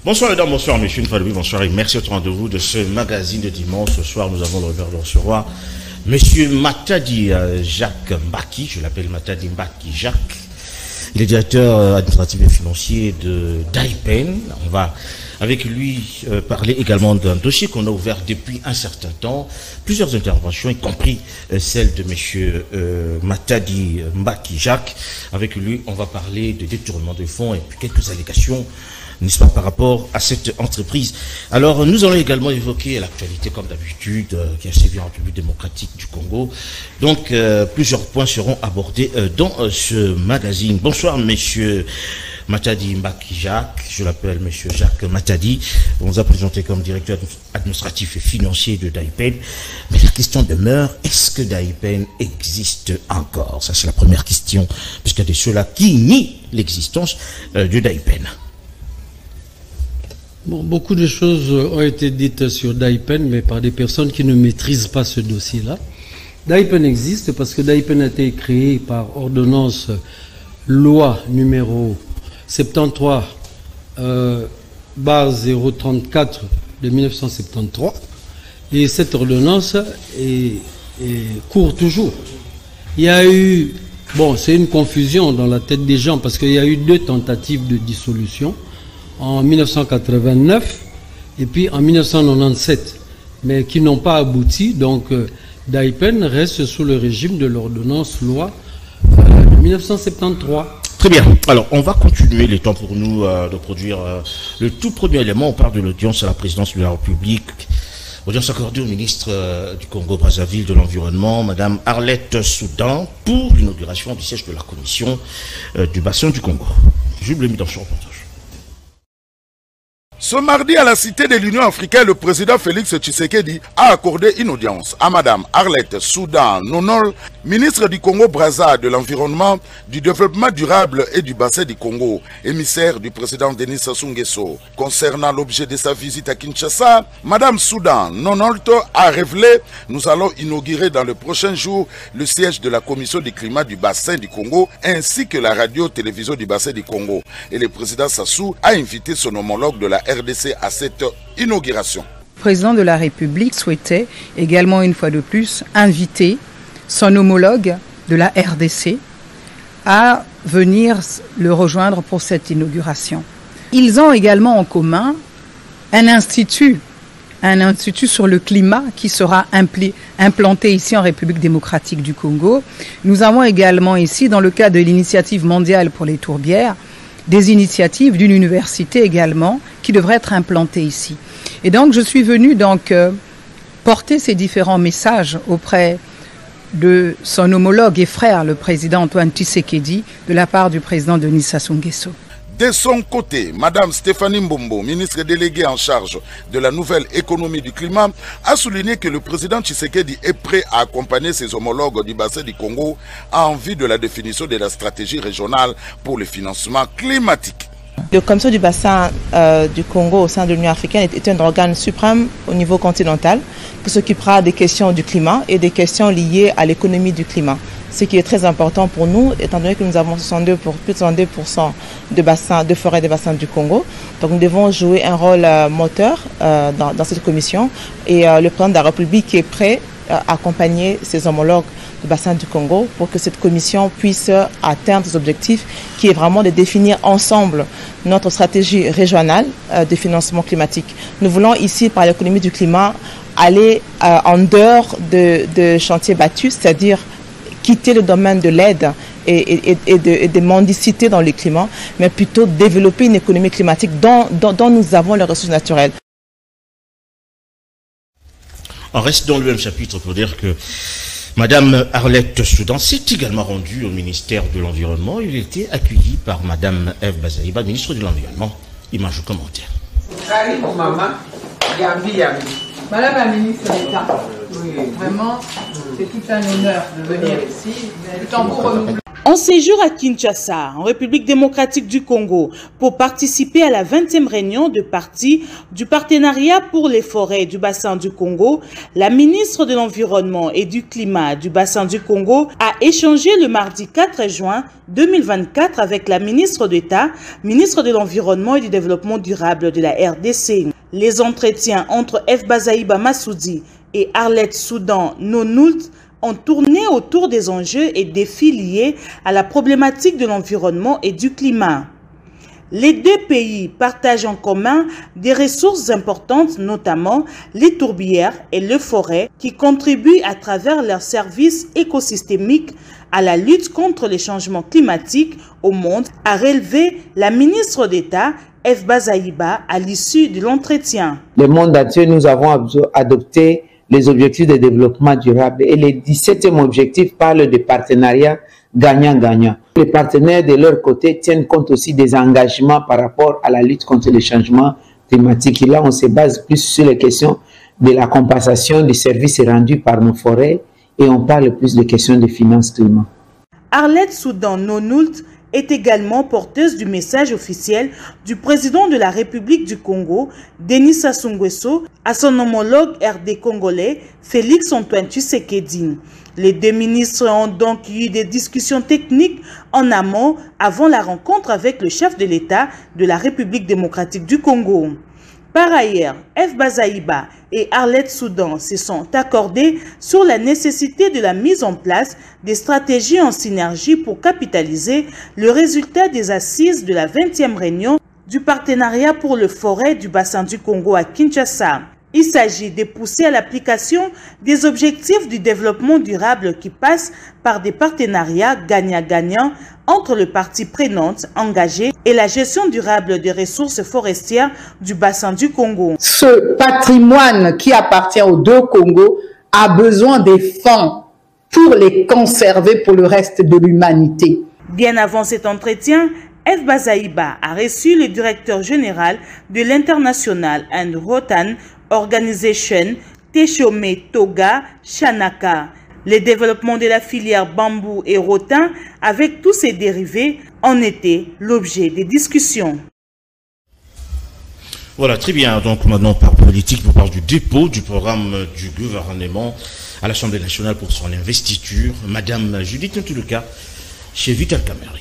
Bonsoir mesdames, bonsoir messieurs, une fois de plus, bonsoir et merci au rendez-vous de ce magazine de dimanche. Ce soir, nous avons le honneur de recevoir monsieur Matadi Jacques Mbaki, je l'appelle Matadi Mbaki Jacques. Il est directeur administratif et financier de DAIPEN. On va avec lui parler également d'un dossier qu'on a ouvert depuis un certain temps. Plusieurs interventions, y compris celle de monsieur Matadi Mbaki Jacques. Avec lui, on va parler de détournement de fonds et puis quelques allégations, n'est-ce pas, par rapport à cette entreprise. Alors, nous allons également évoquer l'actualité, comme d'habitude, qui a sévi en République démocratique du Congo. Donc, plusieurs points seront abordés dans ce magazine. Bonsoir, monsieur Matadi Mbaki Jacques. Je l'appelle monsieur Jacques Matadi. On nous a présenté comme directeur administratif et financier de DAIPEN. Mais la question demeure, est-ce que DAIPEN existe encore? Ça, c'est la première question, puisqu'il y a de ceux-là qui nient l'existence de DAIPEN. Bon, beaucoup de choses ont été dites sur DAIPEN, mais par des personnes qui ne maîtrisent pas ce dossier-là. DAIPEN existe parce que DAIPEN a été créé par ordonnance loi numéro 73 034 de 1973. Et cette ordonnance court toujours. Il y a eu, bon, c'est une confusion dans la tête des gens parce qu'il y a eu 2 tentatives de dissolution. En 1989 et puis en 1997, mais qui n'ont pas abouti. Donc DAIPEN reste sous le régime de l'ordonnance loi de 1973. Très bien. Alors, on va continuer les temps pour nous de produire le tout premier élément. On parle de l'audience à la présidence de la République. Audience accordée au ministre du Congo-Brazzaville de l'Environnement, Madame Arlette Soudan, pour l'inauguration du siège de la commission du bassin du Congo. Je vous l'ai mis dans son reportage. Ce mardi, à la Cité de l'Union africaine, le président Félix Tshisekedi a accordé une audience à Madame Arlette Soudan Nonol, ministre du Congo-Brazza de l'Environnement, du Développement durable et du bassin du Congo, émissaire du président Denis Sassou Nguesso. Concernant l'objet de sa visite à Kinshasa, Madame Soudan Nonol a révélé: nous allons inaugurer dans les prochains jours le siège de la commission du climat du bassin du Congo ainsi que la radio-télévision du bassin du Congo. Et le président Sassou a invité son homologue de la RDC à cette inauguration. Le président de la République souhaitait également une fois de plus inviter son homologue de la RDC à venir le rejoindre pour cette inauguration. Ils ont également en commun un institut sur le climat qui sera implanté ici en République démocratique du Congo. Nous avons également ici, dans le cadre de l'initiative mondiale pour les tourbières, des initiatives d'une université également qui devraient être implantées ici. Et donc je suis venu porter ces différents messages auprès de son homologue et frère, le président Antoine Tshisekedi, de la part du président Denis Sassou Nguesso. De son côté, Madame Stéphanie Mbombo, ministre déléguée en charge de la nouvelle économie du climat, a souligné que le président Tshisekedi est prêt à accompagner ses homologues du bassin du Congo en vue de la définition de la stratégie régionale pour le financement climatique. Le commission du bassin du Congo au sein de l'Union africaine est un organe suprême au niveau continental qui s'occupera des questions du climat et des questions liées à l'économie du climat. Ce qui est très important pour nous, étant donné que nous avons plus de 62% de forêts des bassins du Congo. Donc nous devons jouer un rôle moteur dans cette commission. Et le président de la République est prêt à accompagner ses homologues du bassin du Congo pour que cette commission puisse atteindre ses objectifs, qui est vraiment de définir ensemble notre stratégie régionale de financement climatique. Nous voulons ici, par l'économie du climat, aller en dehors de chantiers battus, c'est-à-dire quitter le domaine de l'aide et de mendicité dans le climat, mais plutôt développer une économie climatique dont nous avons les ressources naturelles. On reste dans le même chapitre pour dire que Madame Arlette Soudan s'est également rendue au ministère de l'Environnement. Il a été accueilli par Madame Eve Bazaïba, ministre de l'Environnement. Image ou commentaire. Madame la ministre d'État, oui, vraiment, c'est tout un honneur de venir ici. Le tambour renouvelé. En séjour à Kinshasa, en République démocratique du Congo, pour participer à la 20e réunion de partie du partenariat pour les forêts du bassin du Congo, la ministre de l'Environnement et du Climat du bassin du Congo a échangé le mardi 4 juin 2024 avec la ministre d'État, ministre de l'Environnement et du Développement durable de la RDC. Les entretiens entre F. Bazaïba Massoudi et Arlette Soudan Nonoult ont tourné autour des enjeux et défis liés à la problématique de l'environnement et du climat. Les deux pays partagent en commun des ressources importantes, notamment les tourbières et les forêts, qui contribuent à travers leurs services écosystémiques à la lutte contre les changements climatiques au monde, a relevé la ministre d'État F. Bazaïba à l'issue de l'entretien. Le monde entier, nous avons adopté les objectifs de développement durable et les 17e objectif parle de partenariat gagnant-gagnant. Les partenaires de leur côté tiennent compte aussi des engagements par rapport à la lutte contre les changements climatiques. Et là, on se base plus sur les questions de la compensation des services rendus par nos forêts et on parle plus de questions de finances climat. Arlette Soudan Nonoult est également porteuse du message officiel du président de la République du Congo, Denis Sassou Nguesso, à son homologue RD congolais, Félix Antoine Tshisekedi. Les deux ministres ont donc eu des discussions techniques en amont avant la rencontre avec le chef de l'État de la République démocratique du Congo. Par ailleurs, F. Bazaïba et Arlette Soudan se sont accordés sur la nécessité de la mise en place des stratégies en synergie pour capitaliser le résultat des assises de la 20e réunion du partenariat pour les forêts du bassin du Congo à Kinshasa. Il s'agit de pousser à l'application des objectifs du développement durable qui passent par des partenariats gagnant-gagnant entre les parties prenantes engagées et la gestion durable des ressources forestières du bassin du Congo. Ce patrimoine qui appartient aux deux Congos a besoin des fonds pour les conserver pour le reste de l'humanité. Bien avant cet entretien, F. Bazaïba a reçu le directeur général de l'International and Rotan Organization, Teshome Toga Shanaka. Le développement de la filière bambou et rotin avec tous ses dérivés en était l'objet des discussions. Voilà, très bien. Donc maintenant, par politique, on parle du dépôt du programme du gouvernement à l'Assemblée nationale pour son investiture. Madame Judith Ntuluka, chez Vital Kamerhe.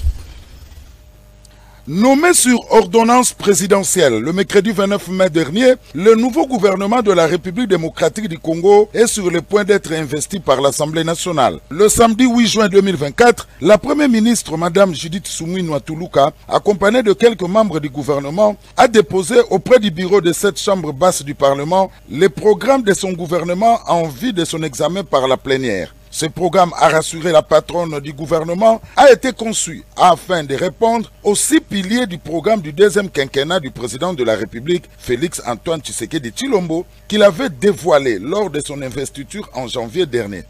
Nommé sur ordonnance présidentielle le mercredi 29 mai dernier, le nouveau gouvernement de la République démocratique du Congo est sur le point d'être investi par l'Assemblée nationale. Le samedi 8 juin 2024, la première ministre, Madame Judith Suminwa Tuluka, accompagnée de quelques membres du gouvernement, a déposé auprès du bureau de cette chambre basse du Parlement les programmes de son gouvernement en vue de son examen par la plénière. Ce programme, a rassuré la patronne du gouvernement, a été conçu afin de répondre aux 6 piliers du programme du deuxième quinquennat du président de la République, Félix Antoine Tshisekedi Tshilombo, qu'il avait dévoilé lors de son investiture en janvier dernier.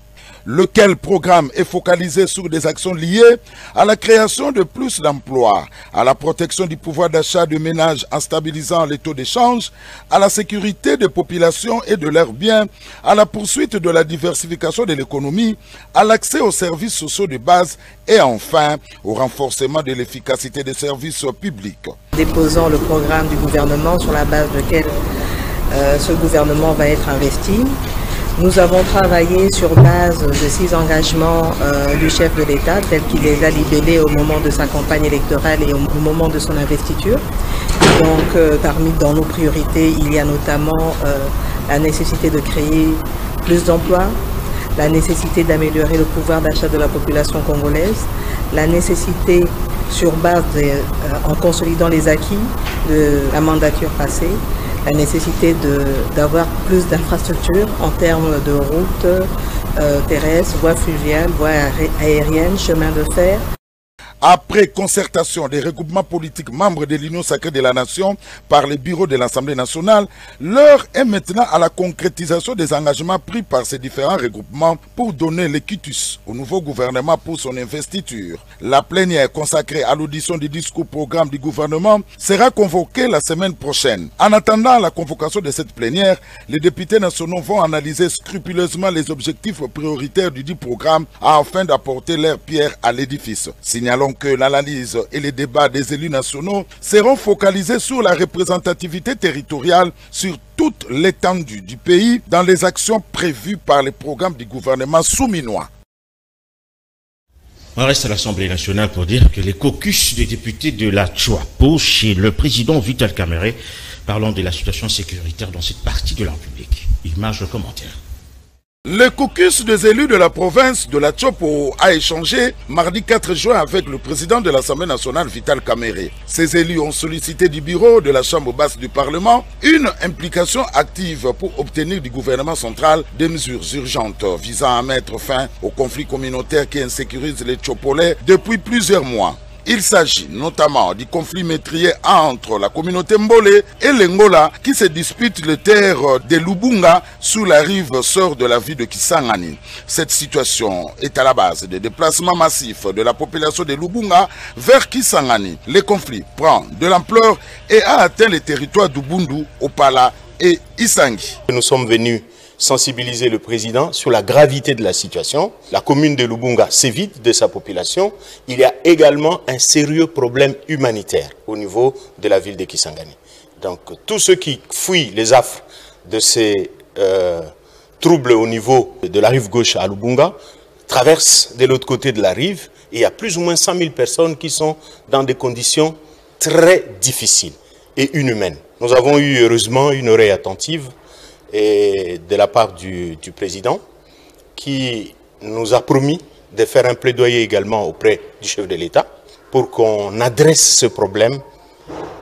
Lequel programme est focalisé sur des actions liées à la création de plus d'emplois, à la protection du pouvoir d'achat de ménages en stabilisant les taux d'échange, à la sécurité des populations et de leurs biens, à la poursuite de la diversification de l'économie, à l'accès aux services sociaux de base et enfin au renforcement de l'efficacité des services publics. Déposant le programme du gouvernement sur la base duquel ce gouvernement va être investi. Nous avons travaillé sur base de 6 engagements du chef de l'État, tels qu'il les a libellés au moment de sa campagne électorale et au moment de son investiture. Et donc, dans nos priorités, il y a notamment la nécité de créer plus d'emplois, la nécessité d'améliorer le pouvoir d'achat de la population congolaise, la nécessité sur base en consolidant les acquis de la mandature passée, la nécessité d'avoir plus d'infrastructures en termes de routes terrestres, voies fluviales, voies aériennes, chemins de fer. Après concertation des regroupements politiques membres de l'Union sacrée de la Nation par les bureaux de l'Assemblée nationale, l'heure est maintenant à la concrétisation des engagements pris par ces différents regroupements pour donner le quitus au nouveau gouvernement pour son investiture. La plénière consacrée à l'audition du discours-programme du gouvernement sera convoquée la semaine prochaine. En attendant la convocation de cette plénière, les députés nationaux vont analyser scrupuleusement les objectifs prioritaires du dit programme afin d'apporter leur pierre à l'édifice. Signalons que l'analyse et les débats des élus nationaux seront focalisés sur la représentativité territoriale sur toute l'étendue du pays dans les actions prévues par les programmes du gouvernement souminois. On reste à l'Assemblée nationale pour dire que les caucus des députés de la Tchoapo chez le président Vital Kamerhe parlant de la situation sécuritaire dans cette partie de la République. Image de commentaire. Le caucus des élus de la province de la Tchopo a échangé mardi 4 juin avec le président de l'Assemblée nationale Vital Kamerhe. Ces élus ont sollicité du bureau de la Chambre basse du Parlement une implication active pour obtenir du gouvernement central des mesures urgentes visant à mettre fin au conflit communautaire qui insécurise les Tchopolais depuis plusieurs mois. Il s'agit notamment du conflit meurtrier entre la communauté Mbole et l'Engola qui se disputent les terres de Lubunga sous la rive sud de la ville de Kisangani. Cette situation est à la base des déplacements massifs de la population de Lubunga vers Kisangani. Le conflit prend de l'ampleur et a atteint les territoires d'Ubundu, Opala et Isangi. Nous sommes venus sensibiliser le président sur la gravité de la situation. La commune de Lubunga s'évide de sa population. Il y a également un sérieux problème humanitaire au niveau de la ville de Kisangani. Donc tous ceux qui fuient les affres de ces troubles au niveau de la rive gauche à Lubunga traversent de l'autre côté de la rive. Et il y a plus ou moins 100 000 personnes qui sont dans des conditions très difficiles et inhumaines. Nous avons eu heureusement une oreille attentive et de la part du président qui nous a promis de faire un plaidoyer également auprès du chef de l'État pour qu'on adresse ce problème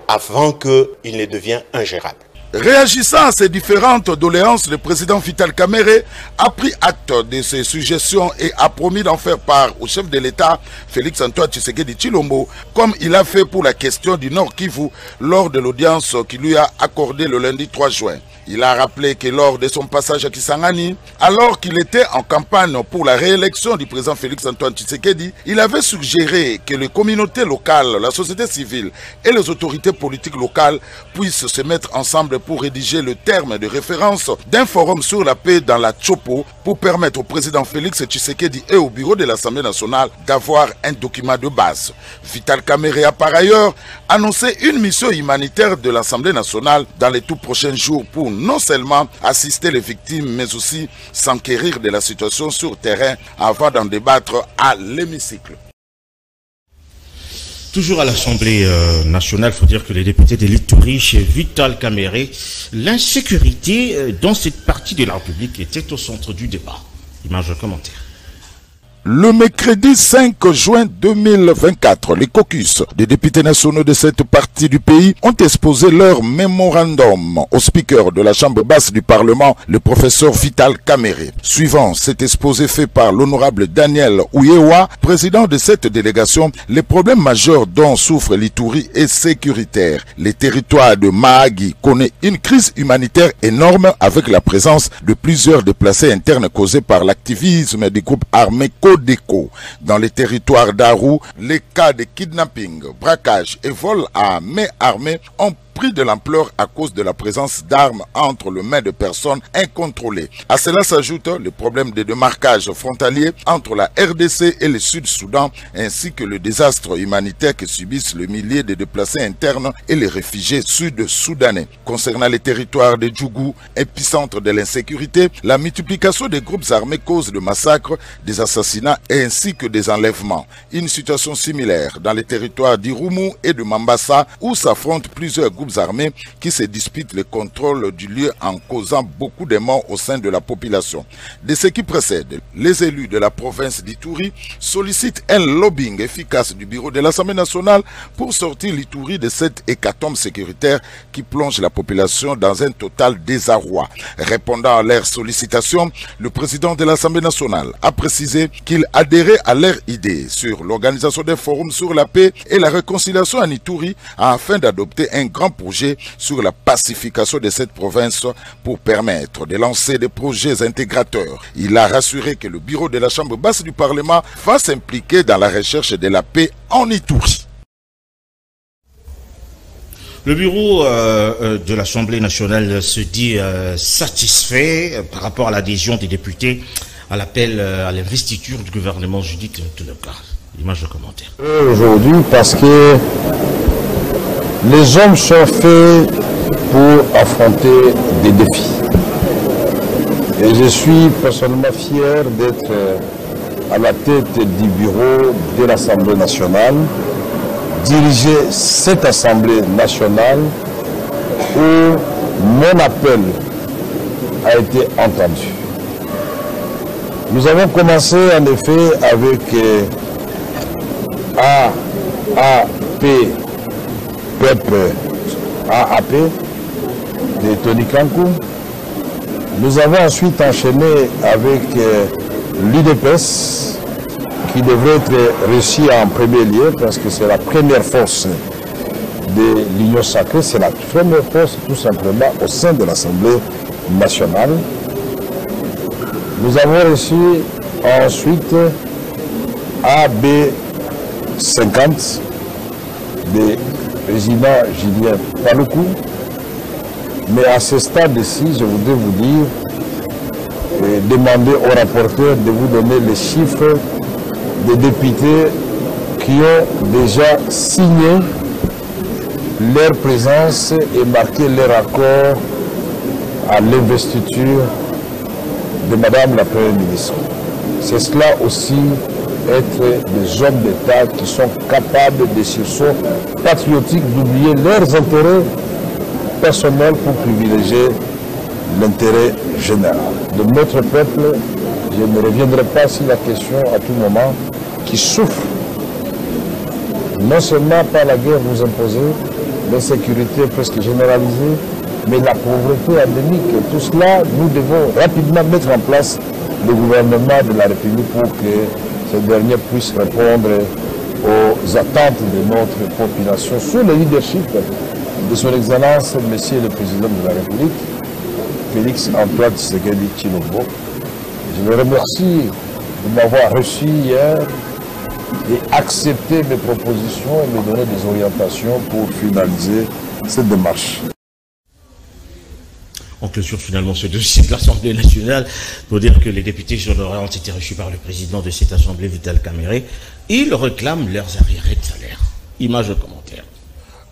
avant qu'il ne devienne ingérable. Réagissant à ces différentes doléances, le président Vital Kamerhe a pris acte de ces suggestions et a promis d'en faire part au chef de l'État, Félix Antoine Tshisekedi Tshilombo, comme il a fait pour la question du Nord Kivu lors de l'audience qu'il lui a accordée le lundi 3 juin. Il a rappelé que lors de son passage à Kisangani, alors qu'il était en campagne pour la réélection du président Félix Antoine Tshisekedi, il avait suggéré que les communautés locales, la société civile et les autorités politiques locales puissent se mettre ensemble pour rédiger le terme de référence d'un forum sur la paix dans la Tchopo pour permettre au président Félix Tshisekedi et au bureau de l'Assemblée nationale d'avoir un document de base. Vital Kamerhe a par ailleurs annoncé une mission humanitaire de l'Assemblée nationale dans les tout prochains jours pour non seulement assister les victimes mais aussi s'enquérir de la situation sur terrain avant d'en débattre à l'hémicycle. Toujours à l'Assemblée nationale, il faut dire que les députés de l'Ituri chez Vital Kamerhe, l'insécurité dans cette partie de la République était au centre du débat. Image de commentaire. Le mercredi 5 juin 2024, les caucus des députés nationaux de cette partie du pays ont exposé leur mémorandum au speaker de la Chambre basse du Parlement, le professeur Vital Kamerhe. Suivant cet exposé fait par l'honorable Daniel Ouyewa, président de cette délégation, les problèmes majeurs dont souffre l'Ituri est sécuritaire. Le territoire de Mahagi connaît une crise humanitaire énorme avec la présence de plusieurs déplacés internes causés par l'activisme des groupes armés Codeco. Dans les territoires d'Aru, les cas de kidnapping, braquage et vol à main armée ont pris de l'ampleur à cause de la présence d'armes entre les mains de personnes incontrôlées. À cela s'ajoute le problème de démarquage frontalier entre la RDC et le Sud-Soudan, ainsi que le désastre humanitaire que subissent les milliers de déplacés internes et les réfugiés sud-soudanais. Concernant les territoires de Djougou, épicentre de l'insécurité, la multiplication des groupes armés cause de massacres, des assassinats ainsi que des enlèvements. Une situation similaire dans les territoires d'Irumu et de Mambasa où s'affrontent plusieurs groupes groupes armés qui se disputent le contrôle du lieu en causant beaucoup de morts au sein de la population. De ce qui précède, les élus de la province d'Ituri sollicitent un lobbying efficace du bureau de l'Assemblée nationale pour sortir l'Ituri de cette hécatombe sécuritaire qui plonge la population dans un total désarroi. Répondant à leurs sollicitations, le président de l'Assemblée nationale a précisé qu'il adhérait à leur idée sur l'organisation des forums sur la paix et la réconciliation en Ituri afin d'adopter un grand projet sur la pacification de cette province pour permettre de lancer des projets intégrateurs. Il a rassuré que le bureau de la Chambre basse du Parlement va s'impliquer dans la recherche de la paix en Ituri. Le bureau de l'Assemblée nationale se dit satisfait par rapport à l'adhésion des députés à l'appel à l'investiture du gouvernement Judith Toloka. L'image de commentaire. Aujourd'hui, parce que les hommes sont faits pour affronter des défis. Et je suis personnellement fier d'être à la tête du bureau de l'Assemblée nationale, diriger cette Assemblée nationale où mon appel a été entendu. Nous avons commencé en effet avec AAP, de Tony Kankou. Nous avons ensuite enchaîné avec l'UDPS, qui devrait être reçu en premier lieu parce que c'est la première force de l'Union sacrée, c'est la première force tout simplement au sein de l'Assemblée nationale. Nous avons reçu ensuite AB50 de président Julien Paluku. Mais à ce stade-ci, je voudrais vous dire, demander au rapporteur de vous donner les chiffres des députés qui ont déjà signé leur présence et marqué leur accord à l'investiture de Madame la Première ministre. C'est cela aussi, être des hommes d'État qui sont capables de sursaut patriotiques, d'oublier leurs intérêts personnels pour privilégier l'intérêt général de notre peuple. Je ne reviendrai pas sur la question à tout moment qui souffre non seulement par la guerre vous imposée, l'insécurité presque généralisée, mais la pauvreté endémique. Tout cela, nous devons rapidement mettre en place le gouvernement de la République pour que ce dernier puisse répondre aux attentes de notre population sous le leadership de son Excellence, Monsieur le Président de la République, Félix Antoine Tshisekedi Tshilombo. Je le remercie de m'avoir reçu hier et accepter mes propositions et me donner des orientations pour finaliser cette démarche. On clôture finalement ce dossier de l'Assemblée nationale pour dire que les députés honoraires ont été reçus par le président de cette Assemblée, Vital Kamerhe. Ils réclament leurs arriérés de salaire. Image de commentaire.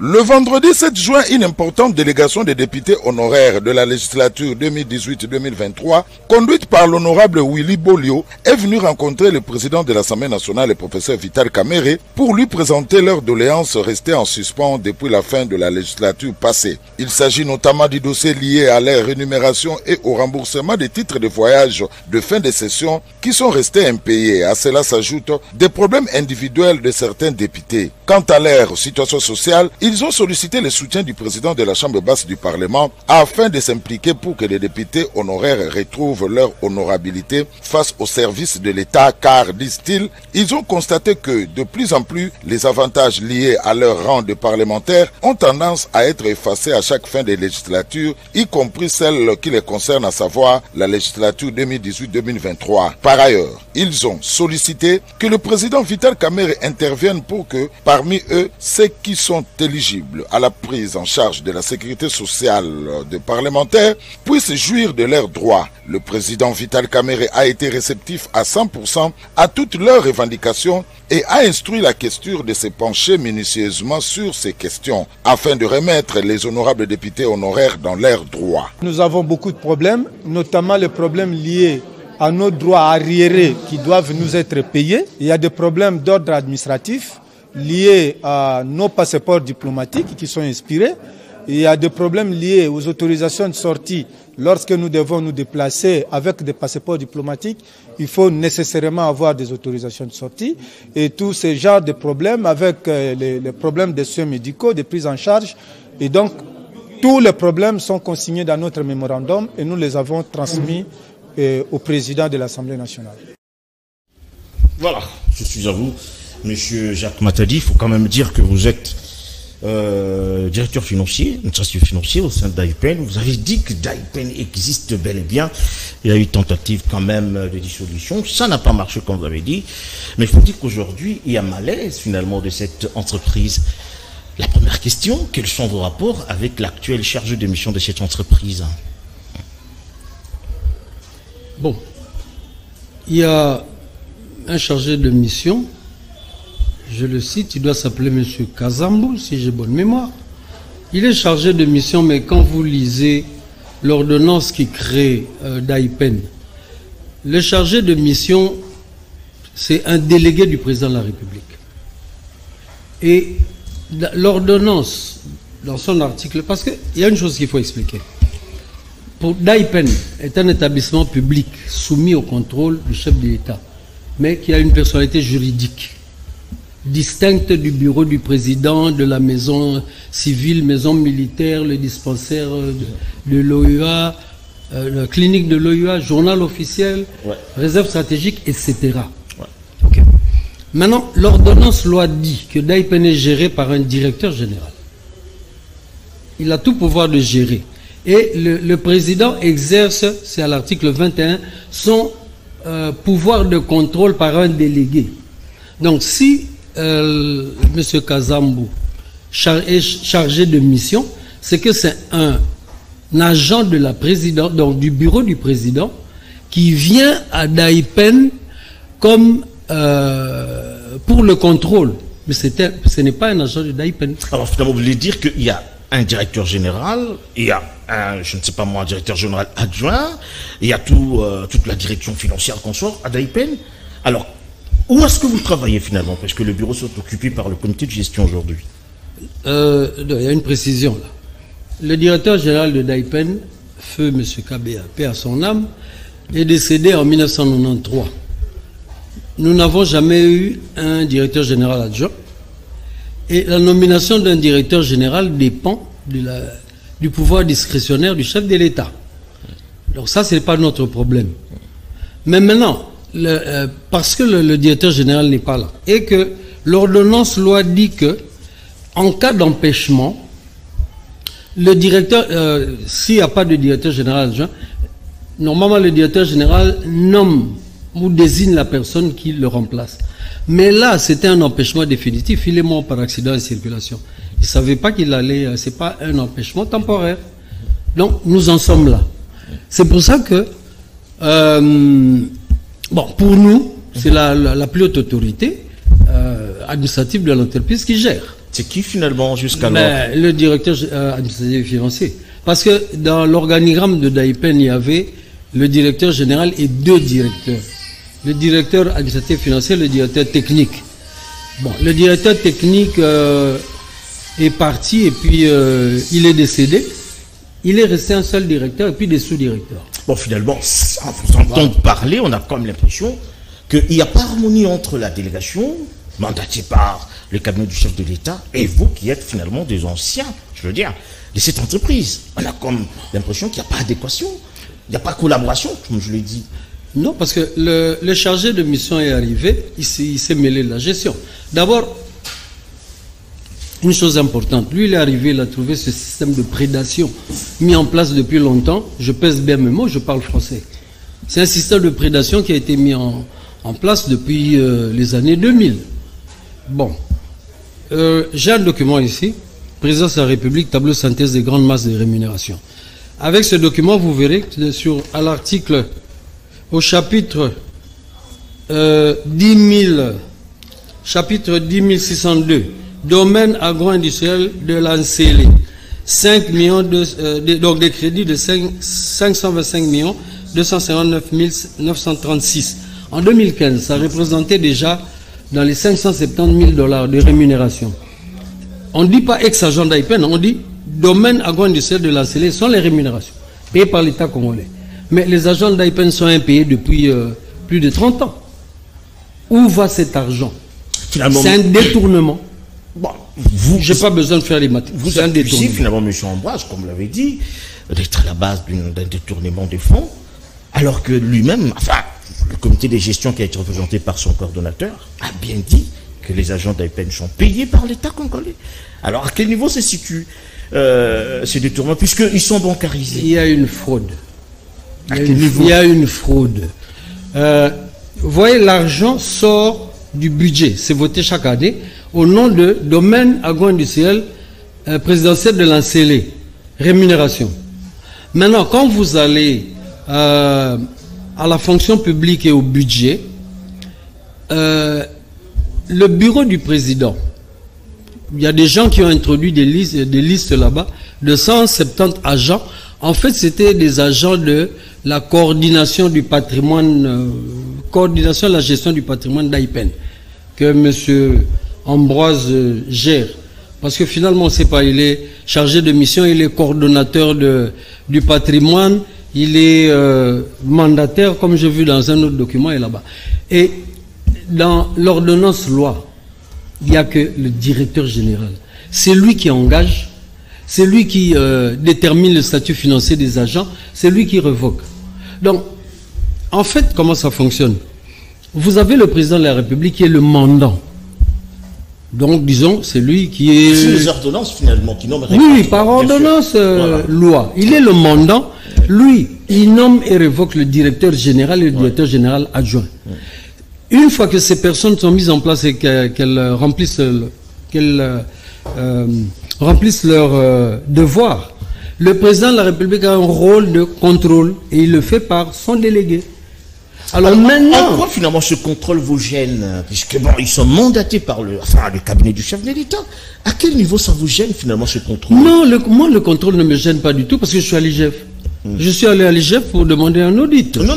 Le vendredi 7 juin, une importante délégation des députés honoraires de la législature 2018-2023, conduite par l'honorable Willy Bolio, est venue rencontrer le président de l'Assemblée nationale, le professeur Vital Kamerhe, pour lui présenter leurs doléances restées en suspens depuis la fin de la législature passée. Il s'agit notamment du dossier lié à leur rémunération et au remboursement des titres de voyage de fin de session qui sont restés impayés. À cela s'ajoutent des problèmes individuels de certains députés. Quant à leur situation sociale, ils ont sollicité le soutien du président de la Chambre basse du Parlement afin de s'impliquer pour que les députés honoraires retrouvent leur honorabilité face au service de l'État car, disent-ils, ils ont constaté que de plus en plus les avantages liés à leur rang de parlementaires ont tendance à être effacés à chaque fin de législature, y compris celle qui les concerne, à savoir la législature 2018-2023. Par ailleurs, ils ont sollicité que le président Vital Kamerhe intervienne pour que, parmi eux, ceux qui sont éligibles à la prise en charge de la sécurité sociale des parlementaires puissent jouir de leurs droits. Le président Vital Kamerhe a été réceptif à 100% à toutes leurs revendications et a instruit la question de se pencher minutieusement sur ces questions afin de remettre les honorables députés honoraires dans leurs droits. Nous avons beaucoup de problèmes, notamment les problèmes liés à nos droits arriérés qui doivent nous être payés. Il y a des problèmes d'ordre administratif liés à nos passeports diplomatiques qui sont inspirés. Il y a des problèmes liés aux autorisations de sortie. Lorsque nous devons nous déplacer avec des passeports diplomatiques, il faut nécessairement avoir des autorisations de sortie. Et tous ces genres de problèmes avec les problèmes de soins médicaux, de prise en charge. Et donc, tous les problèmes sont consignés dans notre mémorandum et nous les avons transmis au président de l'Assemblée nationale. Voilà, je suis à vous. Monsieur Jacques Matadi, il faut quand même dire que vous êtes directeur financier, administratif financier au sein d'Aipen. Vous avez dit que d'Aipen existe bel et bien. Il y a eu tentative quand même de dissolution. Ça n'a pas marché comme vous avez dit. Mais il faut dire qu'aujourd'hui, il y a malaise finalement de cette entreprise. La première question, quels sont vos rapports avec l'actuel chargé de mission de cette entreprise? Bon, il y a un chargé de mission, je le cite, il doit s'appeler M. Kazambou, si j'ai bonne mémoire. Il est chargé de mission, mais quand vous lisez l'ordonnance qui crée d'Aipen, le chargé de mission, c'est un délégué du président de la République. Et l'ordonnance, dans son article, parce qu'il y a une chose qu'il faut expliquer. d'Aipen est un établissement public soumis au contrôle du chef de l'État, mais qui a une personnalité juridique distincte du bureau du président, de la maison civile, maison militaire, le dispensaire de l'OUA, la clinique de l'OUA, journal officiel, réserve stratégique, etc. Okay. Maintenant, l'ordonnance loi dit que d'Aipen est géré par un directeur général. Il a tout pouvoir de gérer. Et le président exerce, c'est à l'article 21, son pouvoir de contrôle par un délégué. Donc si M. Kazambou est chargé de mission, c'est que c'est un agent de la présidence, donc du bureau du président, qui vient à d'Aipen comme pour le contrôle. Mais ce n'est pas un agent de d'Aipen. Alors finalement, vous voulez dire qu'il y a un directeur général, il y a un, je ne sais pas moi, un directeur général adjoint, il y a toute la direction financière qu'on sort à d'Aipen. Alors, où est-ce que vous travaillez finalement? Parce que le bureau soit occupé par le comité de gestion aujourd'hui. Il y a une précision là. Le directeur général de d'Aipen, feu M. Kabea, paix à son âme, est décédé en 1993. Nous n'avons jamais eu un directeur général adjoint. Et la nomination d'un directeur général dépend du pouvoir discrétionnaire du chef de l'État. Donc ça, ce n'est pas notre problème. Mais maintenant, parce que le directeur général n'est pas là, et que l'ordonnance loi dit que, en cas d'empêchement, le directeur, s'il n'y a pas de directeur général adjoint, normalement le directeur général nomme ou désigne la personne qui le remplace. Mais là, c'était un empêchement définitif. Il est mort par accident de circulation. Il ne savait pas qu'il allait... Ce n'est pas un empêchement temporaire. Donc, nous en sommes là. C'est pour ça que... bon, pour nous, c'est la plus haute autorité administrative de l'entreprise qui gère. C'est qui finalement jusqu'alors? Le directeur administratif financier. Parce que dans l'organigramme de d'Aipen, il y avait le directeur général et deux directeurs. Le directeur administratif financier, le directeur technique. Bon, le directeur technique est parti et puis il est décédé. Il est resté un seul directeur et puis des sous-directeurs. Bon, finalement, en vous entendant parler, on a comme l'impression qu'il n'y a pas harmonie entre la délégation, mandatée par le cabinet du chef de l'État, et vous qui êtes finalement des anciens, je veux dire, de cette entreprise. On a comme l'impression qu'il n'y a pas adéquation, il n'y a pas collaboration, comme je l'ai dit. Non, parce que le chargé de mission est arrivé, il s'est mêlé de la gestion. D'abord, une chose importante, lui il est arrivé, il a trouvé ce système de prédation mis en place depuis longtemps. Je pèse bien mes mots, je parle français. C'est un système de prédation qui a été mis en place depuis les années 2000. Bon, j'ai un document ici, Présidence de la République, tableau synthèse des grandes masses de rémunération. Avec ce document, vous verrez que à l'article... Au chapitre chapitre 602, domaine agro-industriel de l'Ancélé, 5 millions donc des crédits de 525 259 936. En 2015, ça représentait déjà dans les $570 000 de rémunération. On ne dit pas ex-agent d'Aipen, on dit domaine agro-industriel de l'Ancélé sont les rémunérations payées par l'État congolais. Mais les agents d'Aipen sont impayés depuis plus de 30 ans. Où va cet argent? C'est un détournement. Bon, je n'ai pas besoin de faire les maths. Vous accusez finalement M. Ambroise, comme vous l'avez dit, d'être à la base d'un détournement de fonds, alors que lui-même, enfin, le comité de gestion qui a été représenté par son coordonnateur a bien dit que les agents d'Aipen sont payés par l'État congolais. Alors à quel niveau se situe ces détournements, puisqu'ils sont bancarisés? Il y a une fraude. Il y a une fraude. Vous voyez, l'argent sort du budget. C'est voté chaque année au nom de domaine agro-industriel présidentiel de l'Ancélé. Rémunération. Maintenant, quand vous allez à la fonction publique et au budget, le bureau du président, il y a des gens qui ont introduit des listes là-bas de 170 agents. En fait, c'était des agents de la coordination du patrimoine, coordination de la gestion du patrimoine d'Aipen, que M. Ambroise gère. Parce que finalement, on ne sait pas, il est chargé de mission, il est coordonnateur du patrimoine, il est mandataire, comme j'ai vu dans un autre document, est là-bas. Et dans l'ordonnance loi, il n'y a que le directeur général. C'est lui qui engage, c'est lui qui détermine le statut financier des agents, c'est lui qui revoque. Donc, en fait, comment ça fonctionne? Vous avez le président de la République qui est le mandant. Donc, disons, c'est lui qui est... C'est les ordonnances, finalement, qui nomment... Oui, par ordonnance loi. Il est le mandant. Lui, il nomme et révoque le directeur général et le directeur général adjoint. Une fois que ces personnes sont mises en place et qu'elles remplissent leur devoir, le président de la République a un rôle de contrôle et il le fait par son délégué. Alors maintenant... En quoi finalement ce contrôle vous gêne? Puisque bon, ils sont mandatés par le cabinet du chef de l'État. À quel niveau ça vous gêne finalement ce contrôle? Non, moi le contrôle ne me gêne pas du tout parce que je suis à l'IGF. Je suis allé à l'IGF pour demander un audit. Non,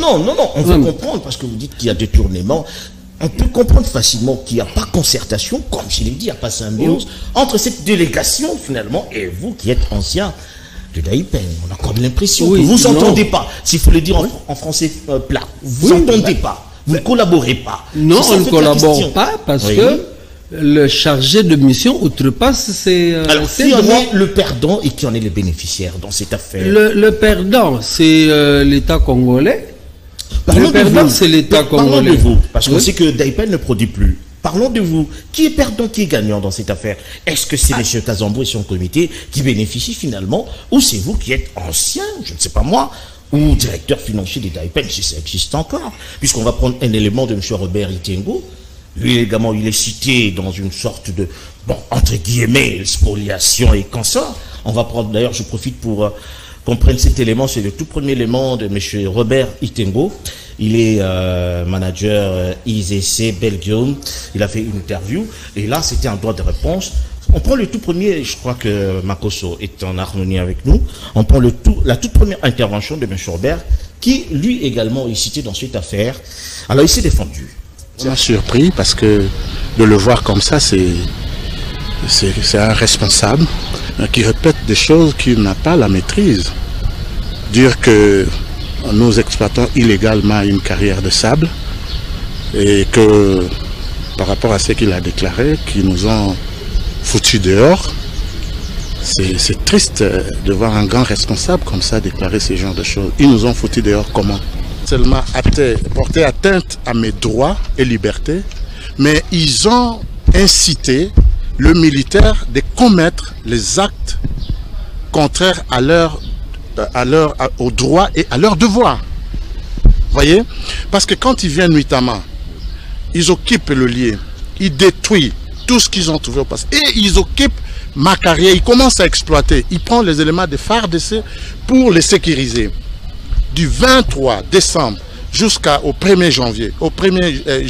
on veut comprendre parce que vous dites qu'il y a détournement. On peut comprendre facilement qu'il n'y a pas concertation, comme je l'ai dit, il n'y a pas symbiose entre cette délégation finalement et vous qui êtes ancien de d'Aipen. On a comme l'impression que vous n'entendez pas, s'il faut le dire en français plat, vous n'entendez pas, vous ne collaborez pas. Non, on ne collabore pas parce que le chargé de mission outrepasse ses... Alors, qui en est le perdant et qui en est le bénéficiaire dans cette affaire? Le perdant, c'est l'État congolais. Le perdant, c'est l'État congolais. Parlons de vous, parce qu'on sait que d'Aipen ne produit plus. Parlons de vous. Qui est perdant, qui est gagnant dans cette affaire? Est-ce que c'est M. Kazambo et son comité qui bénéficient finalement, ou c'est vous qui êtes ancien, je ne sais pas moi, ou directeur financier d'Aipen, si ça existe encore? Puisqu'on va prendre un élément de M. Robert Itengo. Lui également, il est cité dans une sorte de, bon, entre guillemets, spoliation et consort. On va prendre, d'ailleurs, je profite pour qu'on prenne cet élément, c'est le tout premier élément de M. Robert Itengo. Il est manager IZC Belgium. Il a fait une interview. Et là, c'était un droit de réponse. On prend le tout premier, je crois que Makoso est en harmonie avec nous. On prend la toute première intervention de M. Robert, qui, lui également, est cité dans cette affaire. Alors, il s'est défendu. Ça m'a surpris parce que de le voir comme ça, c'est un responsable qui répète des choses qu'il n'a pas la maîtrise. Dire que nous exploitons illégalement une carrière de sable et que par rapport à ce qu'il a déclaré, qu'ils nous ont foutus dehors, c'est triste de voir un grand responsable comme ça déclarer ce genre de choses. Ils nous ont foutus dehors comment? Seulement porter atteinte à mes droits et libertés, mais ils ont incité le militaire de commettre les actes contraires aux droits et à leurs devoirs. Voyez? Parce que quand ils viennent nuitamment, ils occupent le lieu, ils détruisent tout ce qu'ils ont trouvé au passé. Et ils occupent ma carrière, ils commencent à exploiter. Ils prennent les éléments de FARDC pour les sécuriser. Du 23 décembre jusqu'au 1er janvier, au 1er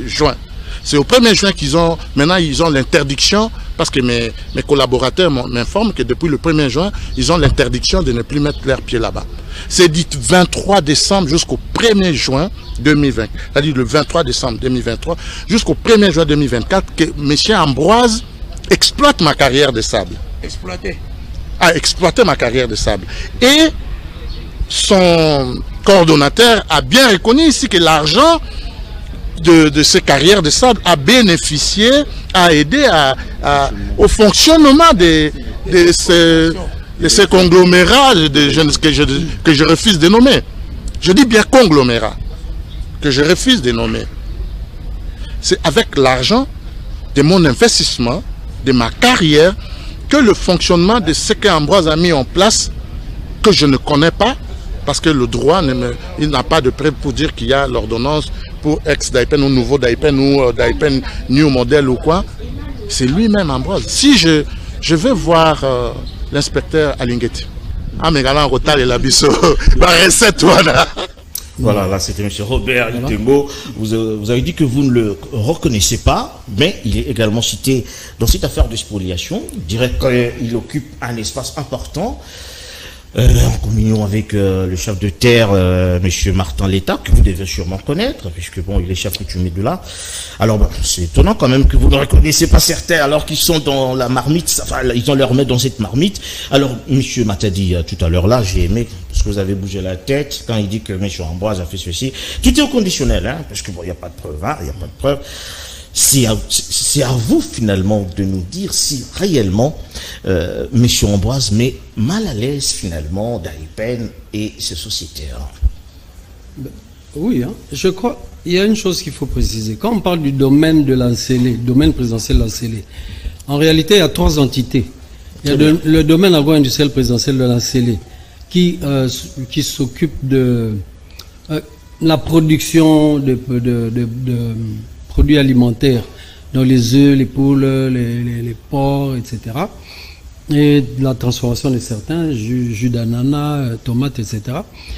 juin. C'est au 1er juin qu'ils ont, maintenant ils ont l'interdiction, parce que mes collaborateurs m'informent que depuis le 1er juin, ils ont l'interdiction de ne plus mettre leurs pieds là-bas. C'est du 23 décembre jusqu'au 1er juin 2020. C'est-à-dire le 23 décembre 2023 jusqu'au 1er juin 2024 que M. Ambroise exploite ma carrière de sable. Exploité. a exploité ma carrière de sable. Et son coordonnateur a bien reconnu ici que l'argent de ces carrières de sable a bénéficié, a aidé au fonctionnement de ces conglomérats que je refuse de nommer. Je dis bien conglomérats, que je refuse de nommer. C'est avec l'argent de mon investissement, de ma carrière, que le fonctionnement de ce qu'Ambroise a mis en place, que je ne connais pas, parce que le droit il n'a pas de preuve pour dire qu'il y a l'ordonnance pour ex-Daipen ou nouveau Daipen ou Daipen New Model ou quoi. C'est lui-même Ambroise. Si je vais voir l'inspecteur Alingeti, mais en retard il a biso, recette voilà. Voilà, là c'était M. Robert Itembo. Vous avez dit que vous ne le reconnaissez pas, mais il est également cité dans cette affaire de spoliation. Je dirais qu'il occupe un espace important en communion avec le chef de terre, M. Martin Létat, que vous devez sûrement connaître, puisque bon, il est chef coutumier de là. Alors, bon, c'est étonnant quand même que vous ne reconnaissez pas certains, alors qu'ils sont dans la marmite, enfin, ils ont leur main dans cette marmite. Alors, M. Matadi, tout à l'heure là, j'ai aimé, parce que vous avez bougé la tête, quand il dit que M. Ambroise a fait ceci. Tout est au conditionnel, hein, parce que bon, il n'y a pas de preuve, hein, il n'y a pas de preuve. C'est à vous finalement de nous dire si réellement M. Ambroise met mal à l'aise finalement Daipen et ses sociétaires. Oui, hein. Je crois il y a une chose qu'il faut préciser. Quand on parle du domaine de l'Ancélé, domaine présidentiel de l'Ancélé, en réalité il y a trois entités. Il y a le domaine agro-industriel présidentiel de l'Ancélé qui s'occupe de la production de produits alimentaires, dans les œufs, les poules, les porcs, etc. Et la transformation de certains, jus d'ananas, tomates, etc.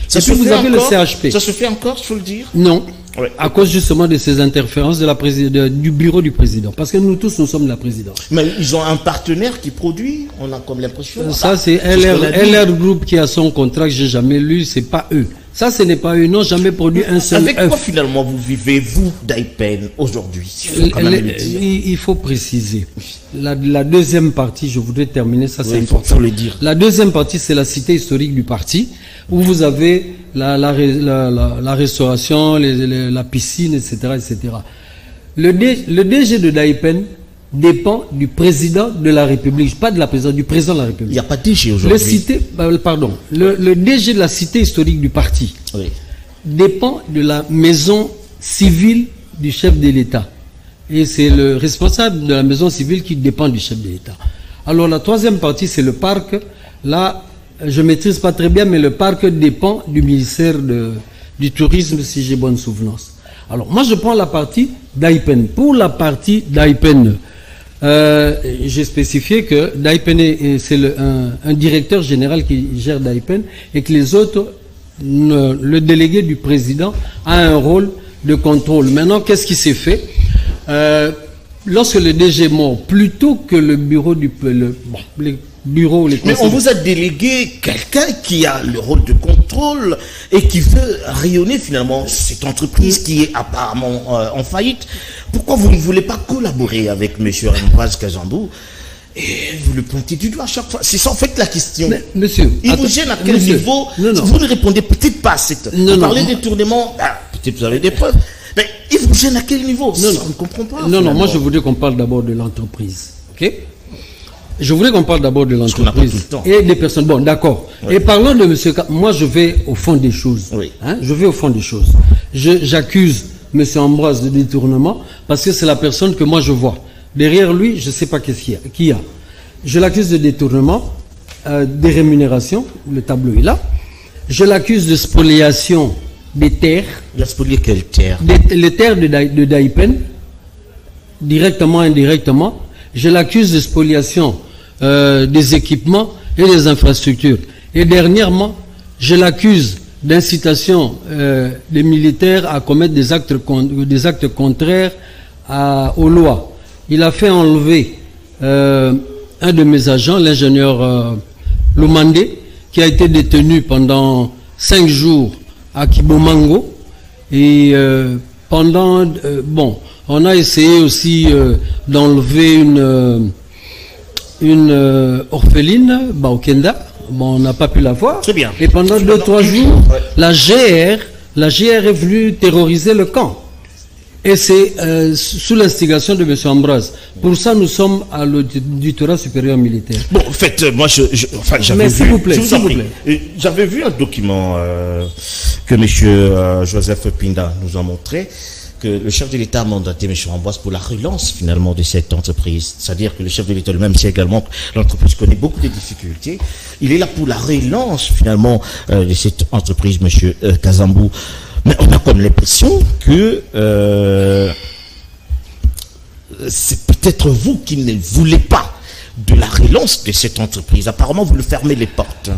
Ça se fait encore, le CHP. Ça se fait encore, il faut le dire? Non, ouais. À cause justement de ces interférences du bureau du président. Parce que nous tous, nous sommes de la présidence. Mais ils ont un partenaire qui produit, on a comme l'impression. Ça, c'est LR Group qui a son contrat que j'ai jamais lu, c'est pas eux. Ça, ce n'est pas eux, n'ont jamais produit un seul œuf. Avec quoi finalement vous vivez, vous, Daipen, aujourd'hui? Il faut préciser. La deuxième partie, je voudrais terminer, ça c'est important. Faut le dire. La deuxième partie, c'est la cité historique du parti, où vous avez la restauration, la piscine, etc. etc. Le DG de Daipen dépend du président de la République, pas de la présidente, du président de la République. Il n'y a pas de DG aujourd'hui. Le DG de la cité historique du parti dépend de la maison civile du chef de l'État. Et c'est le responsable de la maison civile qui dépend du chef de l'État. Alors la troisième partie, c'est le parc. Là, je ne maîtrise pas très bien, mais le parc dépend du ministère du Tourisme, si j'ai bonne souvenance. Alors moi, je prends la partie Daipen. Pour la partie Daipen, j'ai spécifié que Daipen, c'est un directeur général qui gère Daipen et que les autres, le délégué du président a un rôle de contrôle. Maintenant, qu'est-ce qui s'est fait? Lorsque le DG est mort, plutôt que le bureau mais on vous a délégué quelqu'un qui a le rôle de contrôle et qui veut rayonner finalement cette entreprise qui est apparemment en faillite. Pourquoi vous ne voulez pas collaborer avec M. Ambroise Kazambou et vous le pointez du doigt à chaque fois? C'est ça en fait la question. Mais, monsieur, il vous gêne à quel niveau? Vous ne répondez peut-être pas à cette... Vous parlez des tournements, peut-être vous avez des preuves, mais il vous gêne à quel niveau? On ne comprend pas. Non, moi je voudrais qu'on parle d'abord de l'entreprise. Ok? Je voulais qu'on parle d'abord de l'entreprise et des personnes. Bon, d'accord. Oui. Et parlons de monsieur... Moi, je vais au fond des choses. Oui. Hein? Je vais au fond des choses. J'accuse monsieur Ambroise de détournement parce que c'est la personne que moi je vois. Derrière lui, je ne sais pas qu'est-ce qu'il y a. Je l'accuse de détournement, des rémunérations. Le tableau est là. Je l'accuse de spoliation des terres. Il a spolié quelles terres? Les terres de Daipen, directement, indirectement. Je l'accuse de spoliation des équipements et des infrastructures. Et dernièrement, je l'accuse d'incitation des militaires à commettre des actes contraires aux lois. Il a fait enlever un de mes agents, l'ingénieur Lumande, qui a été détenu pendant 5 jours à Kibomango. Et on a essayé aussi d'enlever une orpheline, Baokenda. Bon, on n'a pas pu la voir. Très bien. Et pendant 2-3 jours, la GR est venue terroriser le camp. Et c'est sous l'instigation de M. Ambroise. Pour ça, nous sommes à l'auditorat supérieur militaire. Bon, en fait, moi, j'avais vu... s'il vous plaît, j'avais vu un document que M. Joseph Pinda nous a montré, que le chef de l'État a mandaté M. Ambroise pour la relance, finalement, de cette entreprise. C'est-à-dire que le chef de l'État lui-même sait également que l'entreprise connaît beaucoup de difficultés. Il est là pour la relance, finalement, de cette entreprise, M. Kazambou. Mais on a comme l'impression que c'est peut-être vous qui ne voulez pas de la relance de cette entreprise. Apparemment, vous le fermez les portes.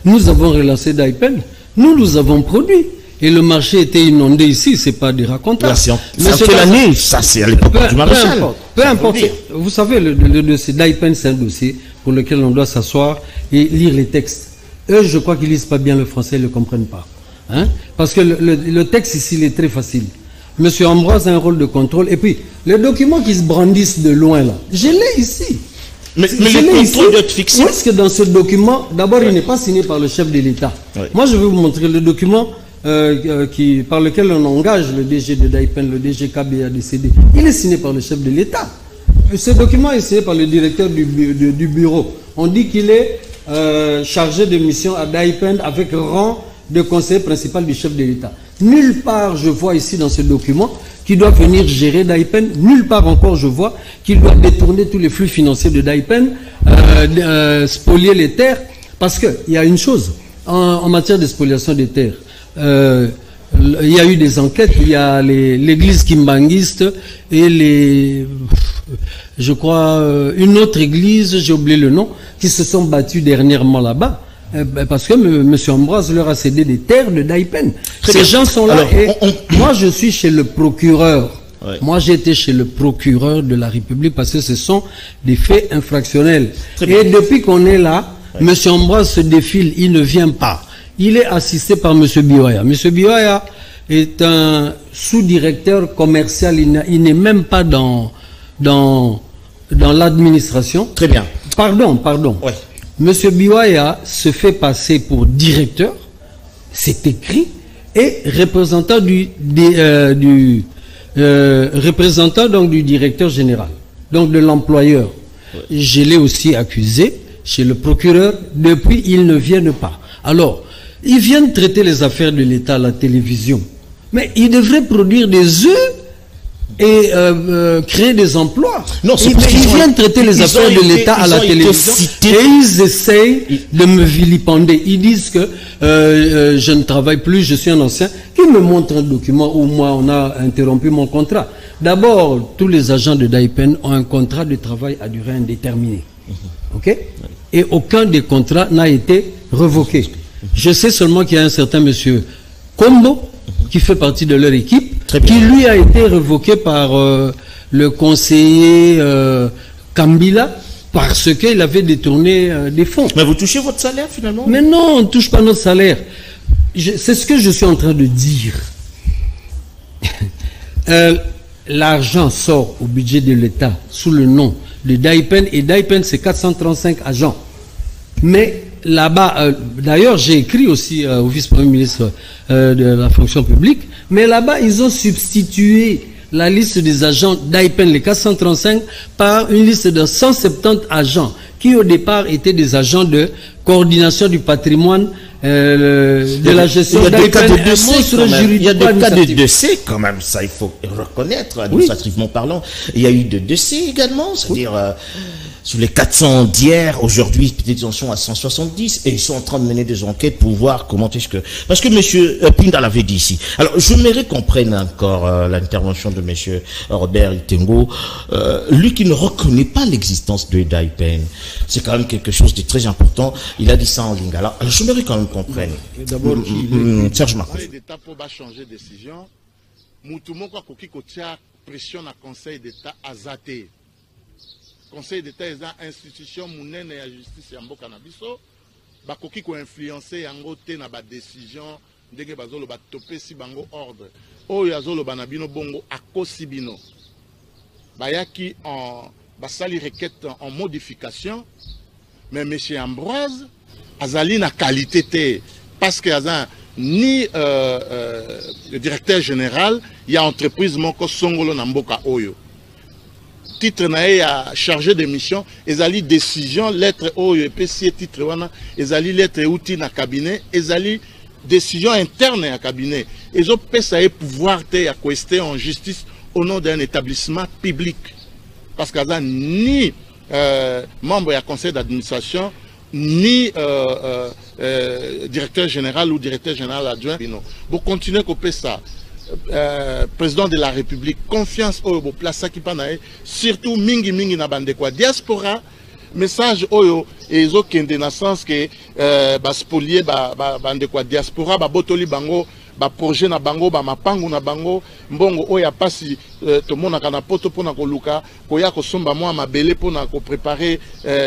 Nous avons relancé Daipen. Nous avons produit. Et le marché était inondé ici, c'est pas des racontars. C'est en quelle année? Ça, c'est à l'époque du maréchal. Peu importe. Vous savez, le dossier Daipen, c'est un dossier pour lequel on doit s'asseoir et lire les textes. Eux, je crois qu'ils lisent pas bien le français, ils ne le comprennent pas. Hein? Parce que le texte ici, il est très facile. Monsieur Ambroise a un rôle de contrôle. Et puis, les documents qui se brandissent de loin, là, je l'ai ici. Mais le contrôle doit être fixé. Est-ce que dans ce document, d'abord, il n'est pas signé par le chef de l'État. Moi, je vais vous montrer le document par lequel on engage le DG de Daipen, le DG KBA décédé. Il est signé par le chef de l'État. Ce document est signé par le directeur du bureau. On dit qu'il est chargé de mission à Daipen avec rang de conseiller principal du chef de l'État. Nulle part je vois ici dans ce document qu'il doit venir gérer Daipen. Nulle part encore je vois qu'il doit détourner tous les flux financiers de Daipen, spolier les terres. Parce qu'il y a une chose, en matière de spoliation des terres, il y a eu des enquêtes, il y a l'église kimbanguiste et je crois une autre église, j'ai oublié le nom, qui se sont battus dernièrement là-bas. Parce que M. Ambroise leur a cédé des terres de Daipen. Ces gens sont là. Alors, moi, je suis chez le procureur. Ouais. Moi, j'ai été chez le procureur de la République parce que ce sont des faits infractionnels. Et depuis qu'on est là, M. Ambroise se défile, il ne vient pas. Il est assisté par M. Biwaya. M. Biwaya est un sous-directeur commercial. Il n'est même pas dans l'administration. Très bien. Pardon. Ouais. Monsieur Biwaya se fait passer pour directeur, c'est écrit, et représentant représentant donc du directeur général, donc de l'employeur. Ouais. Je l'ai aussi accusé chez le procureur, depuis ils ne viennent pas. Alors, ils viennent traiter les affaires de l'État à la télévision, mais ils devraient produire des œufs et créer des emplois. Non, ils viennent traiter les affaires de l'État à la télévision et ils essayent de me vilipender. Ils disent que je ne travaille plus, je suis un ancien. Qu'ils me montrent un document où moi on a interrompu mon contrat. D'abord, tous les agents de Daipen ont un contrat de travail à durée indéterminée. Ok? Et aucun des contrats n'a été revoqué. Je sais seulement qu'il y a un certain monsieur Kombo qui fait partie de leur équipe, qui lui a été révoqué par le conseiller Kambila parce qu'il avait détourné des fonds. Mais vous touchez votre salaire finalement? Mais non, on ne touche pas notre salaire. C'est ce que je suis en train de dire. L'argent sort au budget de l'État sous le nom de Daipen, et Daipen c'est 435 agents. Mais là-bas, d'ailleurs j'ai écrit aussi au vice-premier ministre de la fonction publique, mais là-bas ils ont substitué la liste des agents d'Aipen, les 435, par une liste de 170 agents qui au départ étaient des agents de coordination du patrimoine, de la gestion d'Aipen. Il y a des cas de décès quand même, ça il faut reconnaître administrativement parlant. Il y a eu de décès également, c'est-à-dire sur les 400 d'hier, aujourd'hui, ils en sont à 170 et ils sont en train de mener des enquêtes pour voir comment est-ce que... Parce que M. Pinda l'avait dit ici. Alors, je m'aimerais qu'on prenne encore l'intervention de M. Robert Itengo. Lui qui ne reconnaît pas l'existence de Daipen. C'est quand même quelque chose de très important. Il a dit ça en lingala. Alors, je m'aimerais quand même qu'on prenne. D'abord, Serge Marcos. L'État pour changer de décision. Moutoumoko a pression na Conseil d'État azaté. Conseil d'État est une institution mounene et justice ya mboka na biso bakoki ko influencer yango te na ba décision ndenge bazolo ba topesi bango ordre oyo azolo bana bino bongo akosi bino bayaki en basali requête en modification, mais M. Ambroise azali na qualité te, parce que ni le directeur général, il y a entreprise moko songolo na mboka oyo. Titre nae a chargé de mission, ezali décision lettre oyo et puis si titre wana ezali lettre outil na cabinet, ezali décision interne à cabinet. Ils ont payé pouvoir te acquester en justice au nom d'un établissement public. Parce qu'il n'y a ni membre du conseil d'administration, ni directeur général ou directeur général adjoint. Vous continuez à couper ça. Président de la République, confiance au place qui panae, surtout mingi mingi na bande quoi diaspora. Message oyo ezo kende na sens que ba spolier bande quoi diaspora ba botoli bango ba projet na bango ba mapangu na bango mbongo oya pasi to mona kana poto pona ko luka ko ya ko somba mwa mabele pona ko préparer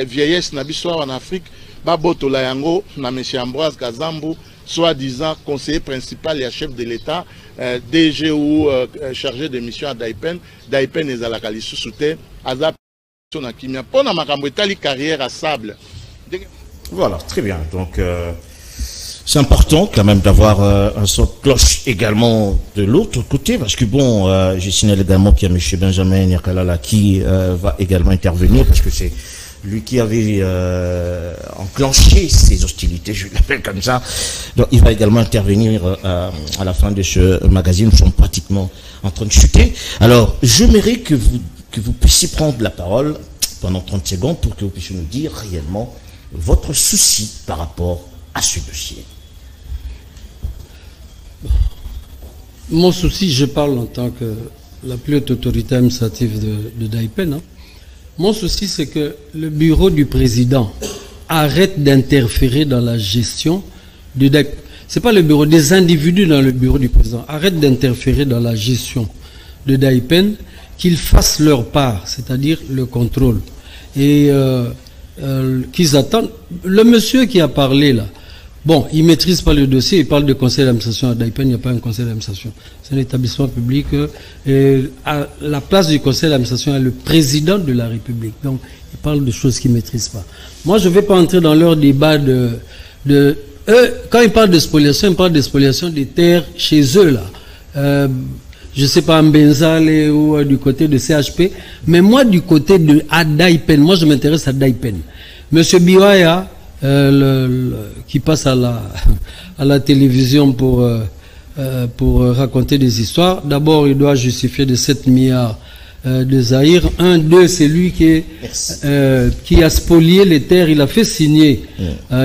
vieillesse na biso en Afrique ba botola yango na monsieur Ambroise Kazambu soi-disant conseiller principal et chef de l'État DG ou chargé de mission à Daipen ezalaka lisusu te azap. Carrière à Sable. Voilà, très bien. Donc, c'est important quand même d'avoir un son de cloche également de l'autre côté, parce que bon, j'ai signalé également qu'il y a M. Benjamin Nyakalala qui va également intervenir, parce que c'est lui qui avait enclenché ces hostilités, je l'appelle comme ça. Donc, il va également intervenir à la fin de ce magazine. Nous sommes pratiquement en train de chuter. Alors, j'aimerais que vous puissiez prendre la parole pendant 30 secondes pour que vous puissiez nous dire réellement votre souci par rapport à ce dossier. Mon souci, je parle en tant que la plus haute autorité administrative de Daipen. Hein. Mon souci, c'est que le bureau du président arrête d'interférer dans la gestion de Daipen. Ce n'est pas le bureau, des individus dans le bureau du président arrêtent d'interférer dans la gestion de Daipen, qu'ils fassent leur part, c'est-à-dire le contrôle. Et qu'ils attendent. Le monsieur qui a parlé là, bon, il ne maîtrise pas le dossier, il parle de conseil d'administration à Daipen, il n'y a pas un conseil d'administration. C'est un établissement public. Et à la place du conseil d'administration, il y a le président de la République. Donc, il parle de choses qu'il ne maîtrise pas. Moi, je ne vais pas entrer dans leur débat eux, quand ils parlent de spoliation, ils parlent de spoliation des terres chez eux là. Je ne sais pas, en Benzale ou du côté de CHP, mais moi, du côté de Daipen, moi, je m'intéresse à Daipen. Monsieur Biwaya, qui passe à la télévision pour raconter des histoires, d'abord, il doit justifier de 7 milliards de Zaïre. 1, 2, c'est lui qui a spolié les terres, il a fait signer,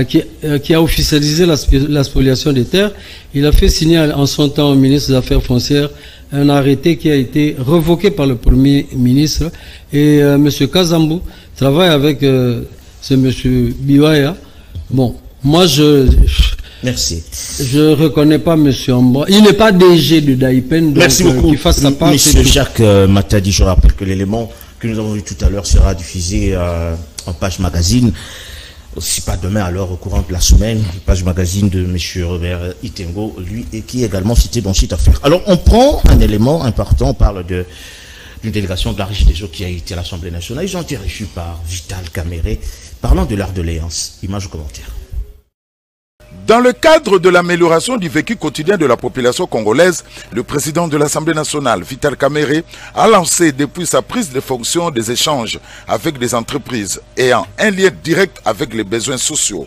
qui a officialisé la spoliation des terres. Il a fait signer en son temps au ministre des Affaires foncières un arrêté qui a été revoqué par le Premier ministre. Et M. Kazambu travaille avec ce M. Biwaya. Bon, moi Merci. Je reconnais pas M. Ambroise. Il n'est pas DG de Daipen. Merci beaucoup. Qu'il fasse sa part. M. Jacques Matadi, je rappelle que l'élément que nous avons vu tout à l'heure sera diffusé en page magazine. Si pas demain, alors au courant de la semaine, page magazine de M. Robert Itengo, lui, et qui est également cité dans cette affaire. Alors, on prend un élément important, on parle d'une délégation de la Régie des eaux qui a été à l'Assemblée nationale. Ils ont été reçus par Vital Kamere, parlant de leur doléance. Image ou commentaire. Dans le cadre de l'amélioration du vécu quotidien de la population congolaise, le président de l'Assemblée nationale, Vital Kamere, a lancé depuis sa prise de fonction des échanges avec des entreprises ayant un lien direct avec les besoins sociaux.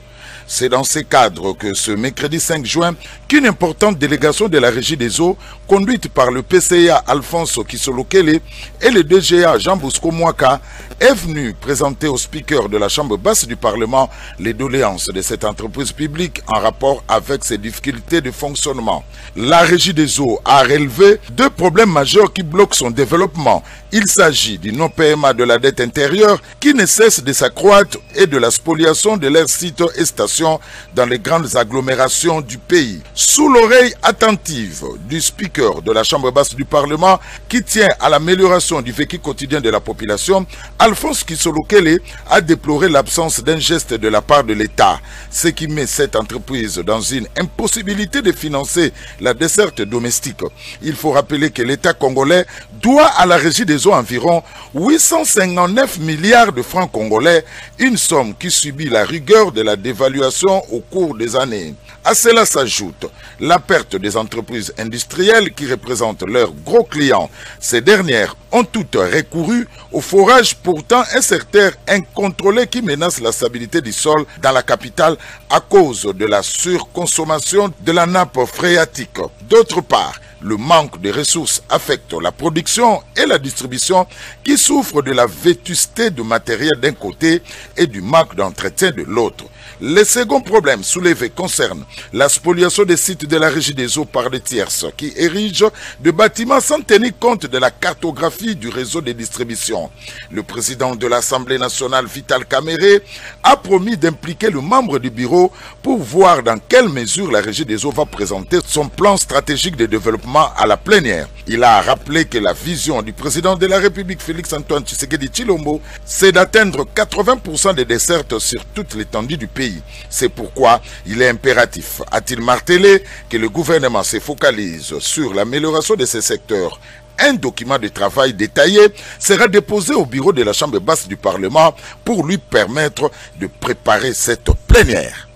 C'est dans ces cadres que ce mercredi 5 juin, qu'une importante délégation de la Régie des eaux, conduite par le PCA Alphonse Kisolokele et le DGA Jean Bosco Mwaka, est venue présenter au speaker de la Chambre basse du Parlement les doléances de cette entreprise publique en rapport avec ses difficultés de fonctionnement. La Régie des eaux a relevé 2 problèmes majeurs qui bloquent son développement. Il s'agit du non-paiement de la dette intérieure qui ne cesse de s'accroître et de la spoliation de leurs sites et stations dans les grandes agglomérations du pays. Sous l'oreille attentive du speaker de la Chambre basse du Parlement qui tient à l'amélioration du vécu quotidien de la population, à Alphonse Kisolokele a déploré l'absence d'un geste de la part de l'État, ce qui met cette entreprise dans une impossibilité de financer la desserte domestique. Il faut rappeler que l'État congolais doit à la Régie des eaux environ 859 milliards de francs congolais, une somme qui subit la rigueur de la dévaluation au cours des années. À cela s'ajoute la perte des entreprises industrielles qui représentent leurs gros clients. Ces dernières ont toutes recouru au forage pourtant un secteur incontrôlé qui menace la stabilité du sol dans la capitale à cause de la surconsommation de la nappe phréatique. D'autre part, le manque de ressources affecte la production et la distribution qui souffrent de la vétusté de matériel d'un côté et du manque d'entretien de l'autre. Le second problème soulevé concerne la spoliation des sites de la Régie des eaux par des tierces qui érigent des bâtiments sans tenir compte de la cartographie du réseau de distribution. Le président de l'Assemblée nationale, Vital Kamerhe, a promis d'impliquer le membre du bureau pour voir dans quelle mesure la Régie des eaux va présenter son plan stratégique de développement à la plénière. Il a rappelé que la vision du président de la République, Félix-Antoine Tshisekedi Tshilombo, c'est d'atteindre 80% des dessertes sur toute l'étendue du pays. C'est pourquoi il est impératif, a-t-il martelé, que le gouvernement se focalise sur l'amélioration de ces secteurs. Un document de travail détaillé sera déposé au bureau de la Chambre basse du Parlement pour lui permettre de préparer cette plénière.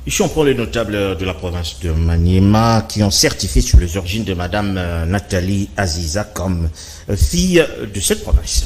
Ici, on prend les notables de la province de Maniema qui ont certifié sur les origines de Madame Nathalie Aziza comme fille de cette province.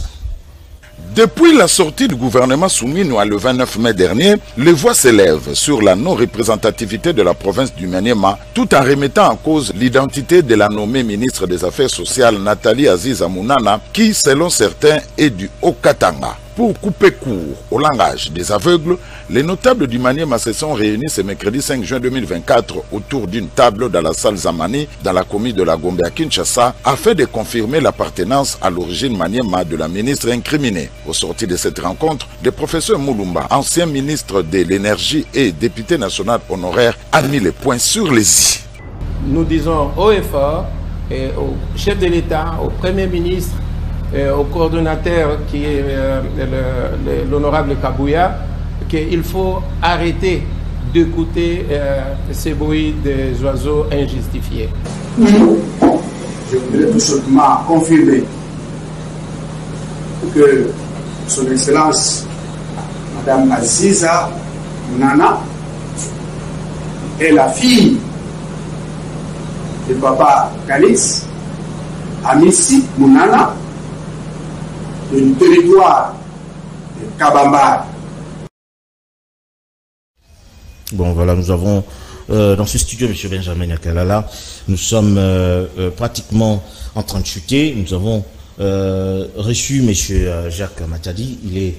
Depuis la sortie du gouvernement Souminoua le 29 mai dernier, les voix s'élèvent sur la non-représentativité de la province du Maniema, tout en remettant en cause l'identité de la nommée ministre des Affaires sociales Nathalie Aziza Mounana, qui, selon certains, est du Haut-Katanga. Pour couper court au langage des aveugles, les notables du Maniema se sont réunis ce mercredi 5 juin 2024 autour d'une table dans la salle Zamani, dans la commune de la Gombe à Kinshasa, afin de confirmer l'appartenance à l'origine Maniema de la ministre incriminée. Au sortir de cette rencontre, le professeur Moulumba, ancien ministre de l'énergie et député national honoraire, a mis les points sur les i. Nous disons haut et fort, et au chef de l'État, au Premier ministre, au coordonnateur qui est l'honorable Kabouya, qu'il faut arrêter d'écouter ces bruits des oiseaux injustifiés. Je voudrais tout simplement confirmer que Son Excellence Madame Aziza Mounana est la fille de Papa Kalix, Amissi Mounana, du territoire de Kabamba. Bon, voilà, nous avons dans ce studio M. Benjamin Yakalala, nous sommes pratiquement en train de chuter. Nous avons reçu M. Jacques Matadi, il est,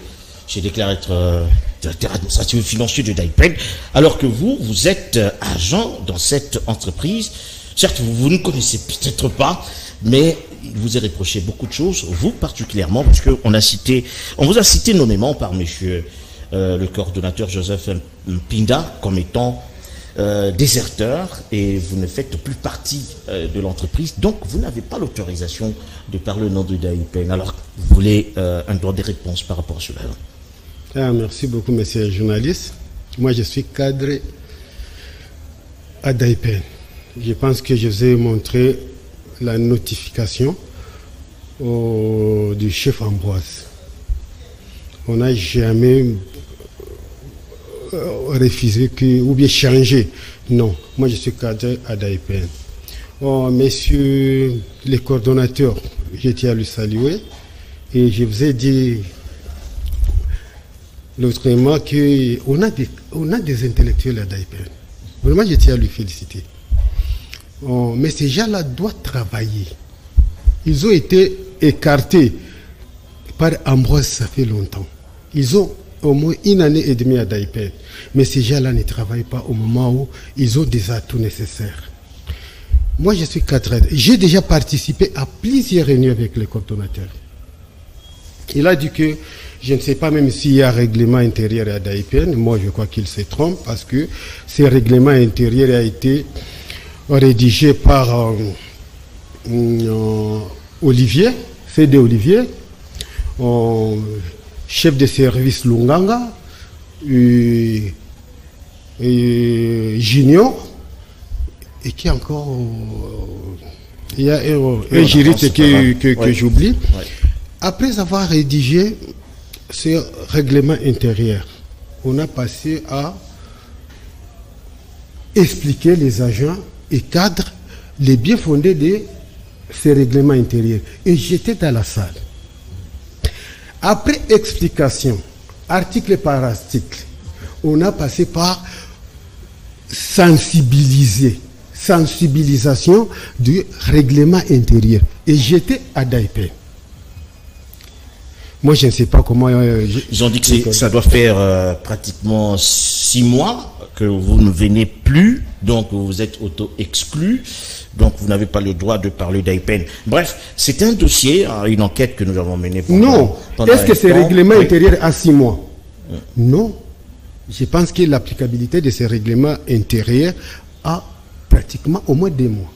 j'ai déclaré être directeur administratif et financier de DAIPEN, alors que vous êtes agent dans cette entreprise. Certes, vous ne connaissez peut-être pas, mais il vous est reproché beaucoup de choses, vous particulièrement, parce qu'on vous a cité nommément par monsieur le coordonnateur Joseph Mpinda comme étant déserteur, et vous ne faites plus partie de l'entreprise, donc vous n'avez pas l'autorisation de parler au nom de DAIPEN. Alors, vous voulez un droit de réponse par rapport à cela? Merci beaucoup, monsieur le journaliste. Moi, je suis cadre à DAIPEN. Je pense que je vous ai montré la notification du chef Ambroise. On n'a jamais refusé ou bien changé. Non, moi je suis cadre à DAIPEN. Oh, messieurs les coordonnateurs, je tiens à le saluer. Et je vous ai dit l'autre mois qu'on a des intellectuels à DAIPEN. Vraiment, je tiens à lui féliciter. Oh, mais ces gens-là doivent travailler. Ils ont été écartés par Ambroise, ça fait longtemps. Ils ont au moins 1 année et demie à DAIPEN. Mais ces gens-là ne travaillent pas au moment où ils ont des atouts nécessaires. Moi, je suis cadre. J'ai déjà participé à plusieurs réunions avec les coordonnateurs. Il a dit que, je ne sais pas même s'il y a un règlement intérieur à DAIPEN. Moi, je crois qu'il se trompe parce que ce règlement intérieur a été rédigé par Olivier, CD Olivier. chef de service Lunganga, Junior, et qui encore... il y a un juriste que j'oublie. Ouais. Après avoir rédigé ce règlement intérieur, on a passé à expliquer les agents et cadres les bien fondés de ces règlements intérieurs. Et j'étais dans la salle. Après explication, article par article, on a passé par sensibilisation du règlement intérieur. Et j'étais à Daipen. Moi, je ne sais pas comment... Ils ont dit que ça doit faire pratiquement 6 mois que vous ne venez plus, donc vous êtes auto-exclu, donc vous n'avez pas le droit de parler d'Aipen. Bref, c'est un dossier, une enquête que nous avons menée pendant... Non, est-ce que ce règlement intérieur a 6 mois? Non. Je pense que l'applicabilité de ces règlements intérieurs a pratiquement au moins 2 mois.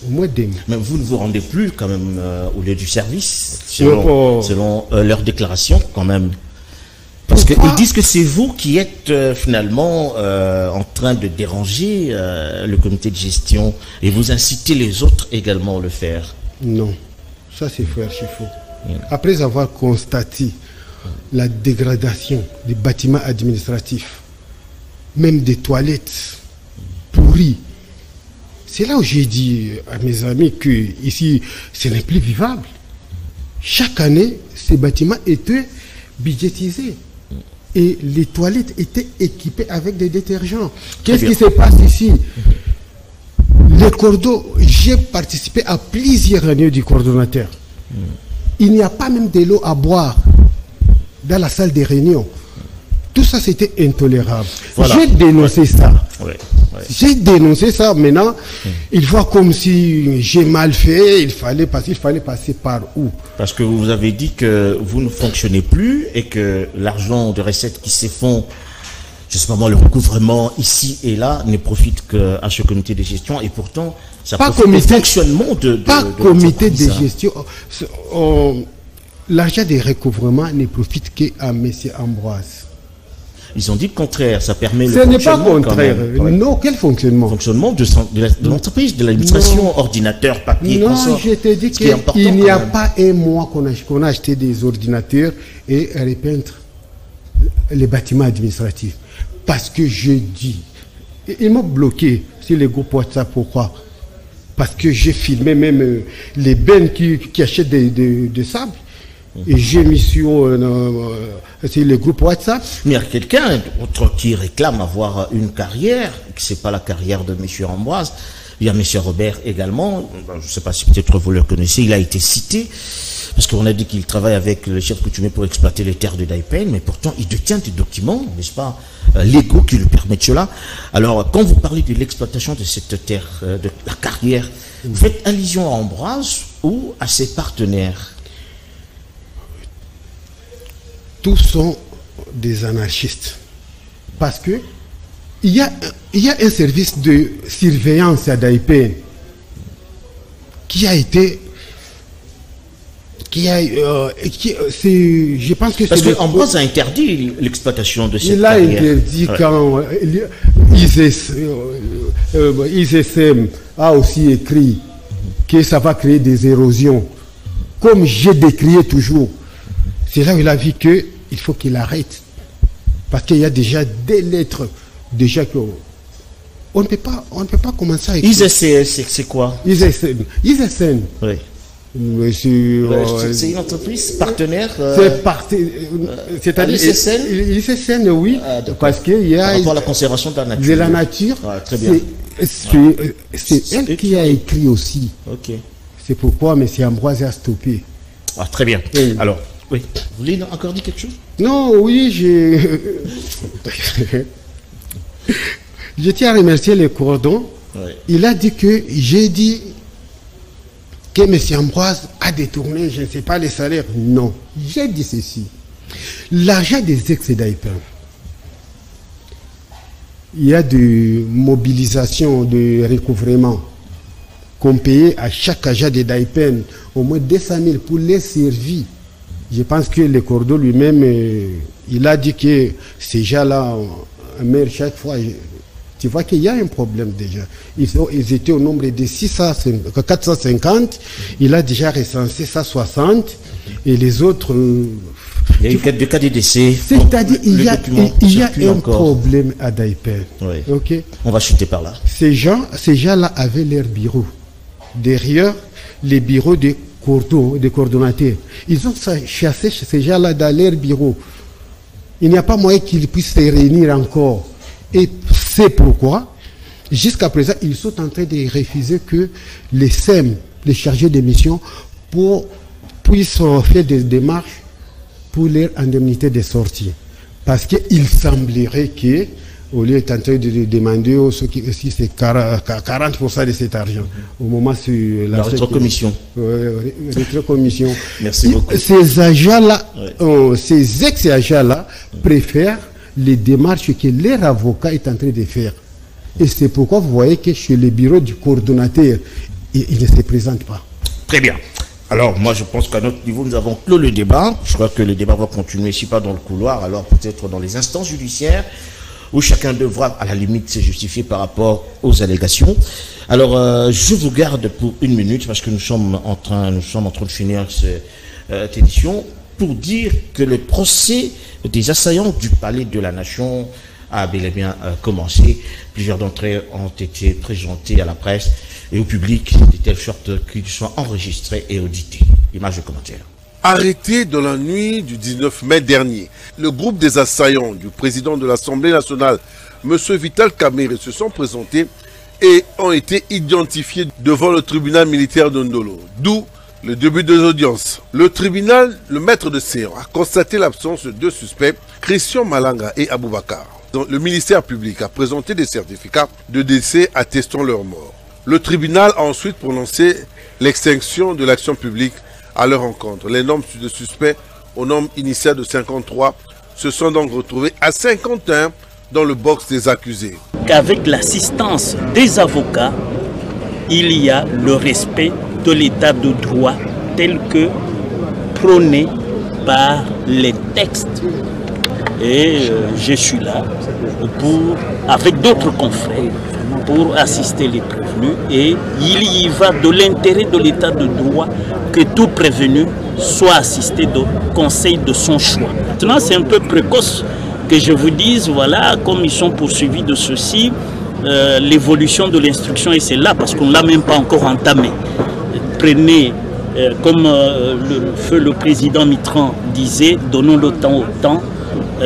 Au moins 2 mois. Mais vous ne vous rendez plus quand même au lieu du service, selon leur déclaration quand même. Parce qu'ils disent que c'est vous qui êtes finalement en train de déranger le comité de gestion et vous incitez les autres également à le faire. Non, ça c'est frère Chifo. Après avoir constaté la dégradation des bâtiments administratifs, même des toilettes pourries, c'est là où j'ai dit à mes amis que ici, ce n'est plus vivable. Chaque année, ces bâtiments étaient budgétisés. Et les toilettes étaient équipées avec des détergents. Qu'est-ce qui se passe ici? Les cordeaux, j'ai participé à plusieurs réunions du coordonnateur. Il n'y a pas même de l'eau à boire dans la salle des réunions. Tout ça, c'était intolérable. Voilà. J'ai dénoncé ça. J'ai dénoncé ça. Maintenant, il voit comme si j'ai mal fait. Il fallait passer par où? Parce que vous avez dit que vous ne fonctionnez plus et que l'argent de recettes qui se font, je sais pas moi, le recouvrement ici et là, ne profite qu'à ce comité de gestion. Et pourtant, ça profite au fonctionnement de comité de gestion. L'argent des recouvrements ne profite qu'à M. Ambroise. Ils ont dit le contraire, ça permet le fonctionnement. Ce n'est pas contraire. Non, quel fonctionnement? Fonctionnement de l'entreprise, de l'administration, ordinateur, papier, non, je t'ai dit qu'il n'y a pas un mois qu'on a acheté des ordinateurs et repeindre les bâtiments administratifs. Parce que je dis, ils m'ont bloqué sur les groupes WhatsApp. Pourquoi? Parce que j'ai filmé même les bennes qui achètent des sables. Et j'ai mis sur les groupes WhatsApp. Mais il y a quelqu'un d'autre qui réclame avoir une carrière, que ce n'est pas la carrière de M. Ambroise. Il y a M. Robert également, je ne sais pas si peut-être vous le connaissez, il a été cité, parce qu'on a dit qu'il travaille avec le chef coutumier pour exploiter les terres de Daipen, mais pourtant il détient des documents, n'est-ce pas, légaux qui lui permettent cela. Alors, quand vous parlez de l'exploitation de cette terre, de la carrière, vous faites allusion à Ambroise ou à ses partenaires? Tous sont des anarchistes. Parce que il y a un service de surveillance à Daipen qui a été... je pense que parce que Ambroise a interdit l'exploitation de cette carrière. Il a interdit quand ISSM a aussi écrit que ça va créer des érosions. Comme j'ai décrié toujours. C'est là où il a vu qu'il faut qu'il arrête. Parce qu'il y a déjà des lettres. Déjà que on ne peut pas commencer à écrire. ISSN, c'est quoi? ISSN. Oui. C'est une entreprise partenaire. C'est-à-dire ISSN, oui. Parce qu'il y a. Par rapport à la conservation de la nature. De la nature. Très bien. C'est elle qui a écrit aussi. Ok. C'est pourquoi M. Ambroise a stoppé. Ah, très bien. Alors. Oui. Vous voulez encore dire quelque chose? Non, oui, je tiens à remercier le cordon. Oui. Il a dit que j'ai dit que M. Ambroise a détourné, je ne sais pas, les salaires. Non, j'ai dit ceci. L'argent des ex-Daipen, il y a de mobilisation, de recouvrement qu'on payait à chaque agent de Daipen au moins 200 000 pour les servir. Je pense que le Cordo lui-même, il a dit que ces gens-là, mais chaque fois, tu vois qu'il y a un problème déjà. Ils étaient au nombre de 450, il a déjà recensé 160, et les autres... il y a eu des cas de décès. C'est-à-dire il y a un problème à Daipen. Oui. Okay? On va chuter par là. Ces gens-là avaient leur bureau. Derrière les bureaux des coordonnateurs. Ils ont chassé ces gens-là dans leur bureau. Il n'y a pas moyen qu'ils puissent se réunir encore. Et c'est pourquoi, jusqu'à présent, ils sont en train de refuser que les SEM, les chargés de mission, puissent faire des démarches pour leur indemnité de sortie. Parce qu'il semblerait que, au lieu d'être en train de demander si c'est 40% de cet argent, au moment sur la rétrocommission. Rétrocommission. Merci beaucoup. Ces agents-là, ces ex-agents-là, préfèrent les démarches que leur avocat est en train de faire. Et c'est pourquoi vous voyez que chez le bureau du coordonnateur, il ne se présente pas. Très bien. Alors, moi, je pense qu'à notre niveau, nous avons clos le débat. Je crois que le débat va continuer, si pas dans le couloir, alors peut-être dans les instances judiciaires, où chacun devra, à la limite, se justifier par rapport aux allégations. Alors, je vous garde pour une minute, parce que nous sommes en train de finir cette édition, pour dire que le procès des assaillants du Palais de la Nation a bel et bien commencé. Plusieurs d'entre eux ont été présentés à la presse et au public, de telle sorte qu'ils soient enregistrés et audités. Image de commentaire. Arrêté dans la nuit du 19 mai dernier, le groupe des assaillants du président de l'Assemblée nationale, M. Vital Kamerhe, se sont présentés et ont été identifiés devant le tribunal militaire de Ndolo, d'où le début des audiences. Le tribunal, le maître de séance, a constaté l'absence de deux suspects, Christian Malanga et Aboubakar. Le ministère public a présenté des certificats de décès attestant leur mort. Le tribunal a ensuite prononcé l'extinction de l'action publique à leur rencontre. Les nombres de suspects au nombre initial de 53 se sont donc retrouvés à 51 dans le box des accusés. Qu'avec l'assistance des avocats, il y a le respect de l'état de droit tel que prôné par les textes. Et je suis là avec d'autres confrères pour assister les prévenus, et il y va de l'intérêt de l'état de droit que tout prévenu soit assisté de conseil de son choix. Maintenant, c'est un peu précoce que je vous dise, voilà, comme ils sont poursuivis de ceci, l'évolution de l'instruction, et c'est là parce qu'on ne l'a même pas encore entamé. Prenez, comme le président Mitterrand disait, donnons le temps au temps.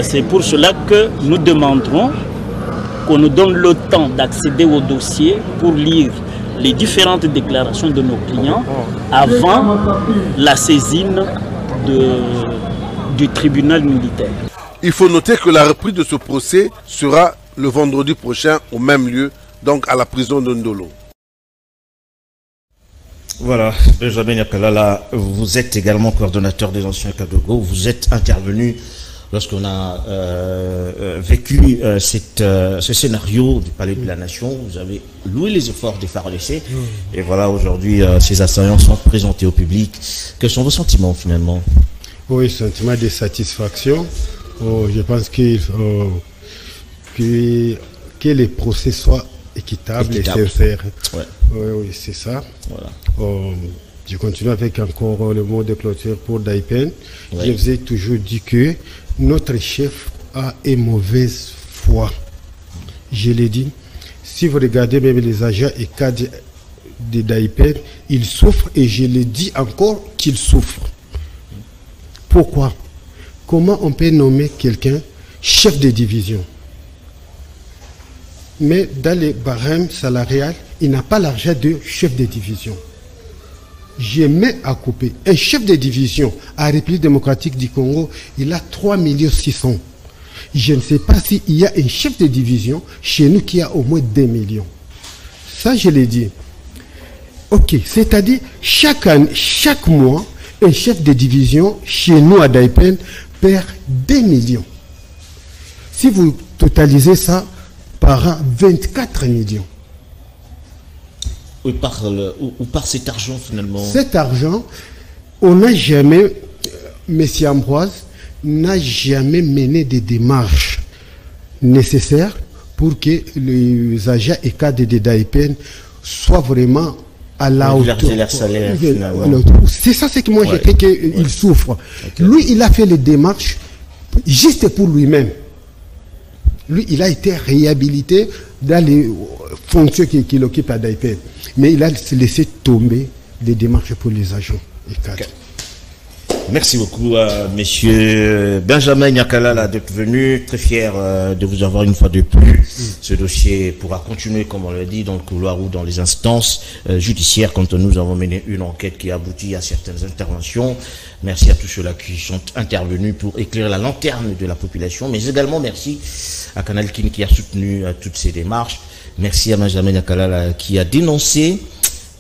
C'est pour cela que nous demanderons qu'on nous donne le temps d'accéder au dossier pour lire les différentes déclarations de nos clients avant la saisine du tribunal militaire. Il faut noter que la reprise de ce procès sera le vendredi prochain au même lieu, donc à la prison de Ndolo. Voilà, Benjamin Yakalala, vous êtes également coordonnateur des anciens Kadogo, vous êtes intervenu lorsqu'on a vécu ce scénario du Palais de la Nation. Vous avez loué les efforts des FARDC. Et voilà, aujourd'hui, ces assaillants sont présentés au public. Quels sont vos sentiments, finalement? Oui, sentiment de satisfaction. Je pense que les procès soient équitables et sincères. Ouais. Oui, c'est ça. Voilà. Je continue avec encore le mot de clôture pour Daipen. Ouais. Je vous ai toujours dit que notre chef a une mauvaise foi. Je l'ai dit. Si vous regardez même les agents et cadres de Daipen, ils souffrent, et je l'ai dit encore qu'ils souffrent. Pourquoi? Comment on peut nommer quelqu'un chef de division, mais dans les barèmes salariales, il n'a pas l'argent de chef de division? J'ai mis à couper. Un chef de division à la République démocratique du Congo, il a 3 600 000. Je ne sais pas s'il y a un chef de division chez nous qui a au moins 2 millions. Ça, je l'ai dit. Ok, c'est-à-dire, chaque mois, un chef de division chez nous à Daipen perd 2 millions. Si vous totalisez ça, par an, 24 millions. Où part cet argent finalement? Cet argent, on n'a jamais, M. Ambroise n'a jamais mené des démarches nécessaires pour que les agents et cadres de DAIPN soient vraiment à la hauteur. C'est ça, c'est que moi j'ai cru qu'il souffre. Okay. Lui, il a fait les démarches juste pour lui-même. Lui, il a été réhabilité dans les fonctions qu'il occupe à DAIPN. Mais il a laissé tomber les démarches pour les agents et cadres. Okay. Merci beaucoup, monsieur Benjamin Nyakalala, d'être venu. Très fier de vous avoir une fois de plus. Ce dossier pourra continuer, comme on l'a dit, dans le couloir ou dans les instances judiciaires, quand nous avons mené une enquête qui aboutit à certaines interventions. Merci à tous ceux-là qui sont intervenus pour éclairer la lanterne de la population, mais également merci à Canal Kin qui a soutenu toutes ces démarches. Merci à Benjamin Nyakalala qui a dénoncé.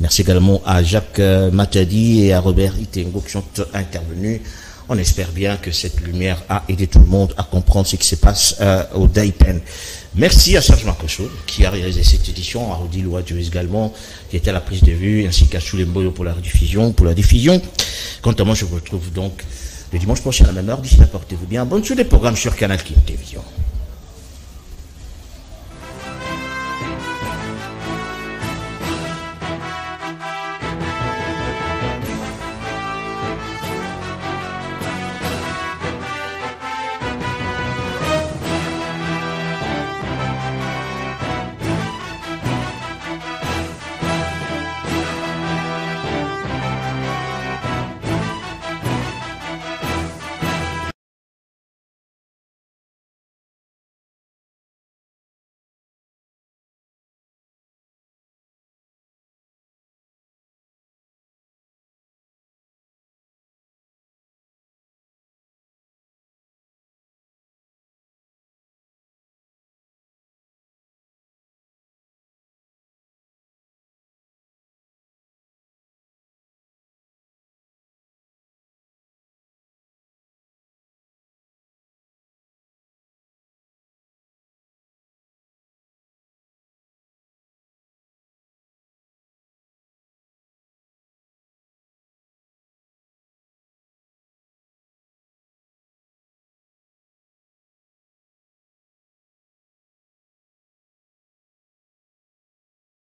Merci également à Jacques Matadi et à Robert Itengo qui sont intervenus. On espère bien que cette lumière a aidé tout le monde à comprendre ce qui se passe au DAIPN. Merci à Serge Makoso qui a réalisé cette édition, à Rodi Louadjou également qui était à la prise de vue, ainsi qu'à Choulé Mboyo pour la diffusion. Quant à moi, je vous retrouve donc le dimanche prochain à la même heure. D'ici là, portez-vous bien. Bonne suite des programmes sur Canal Kin Télévision.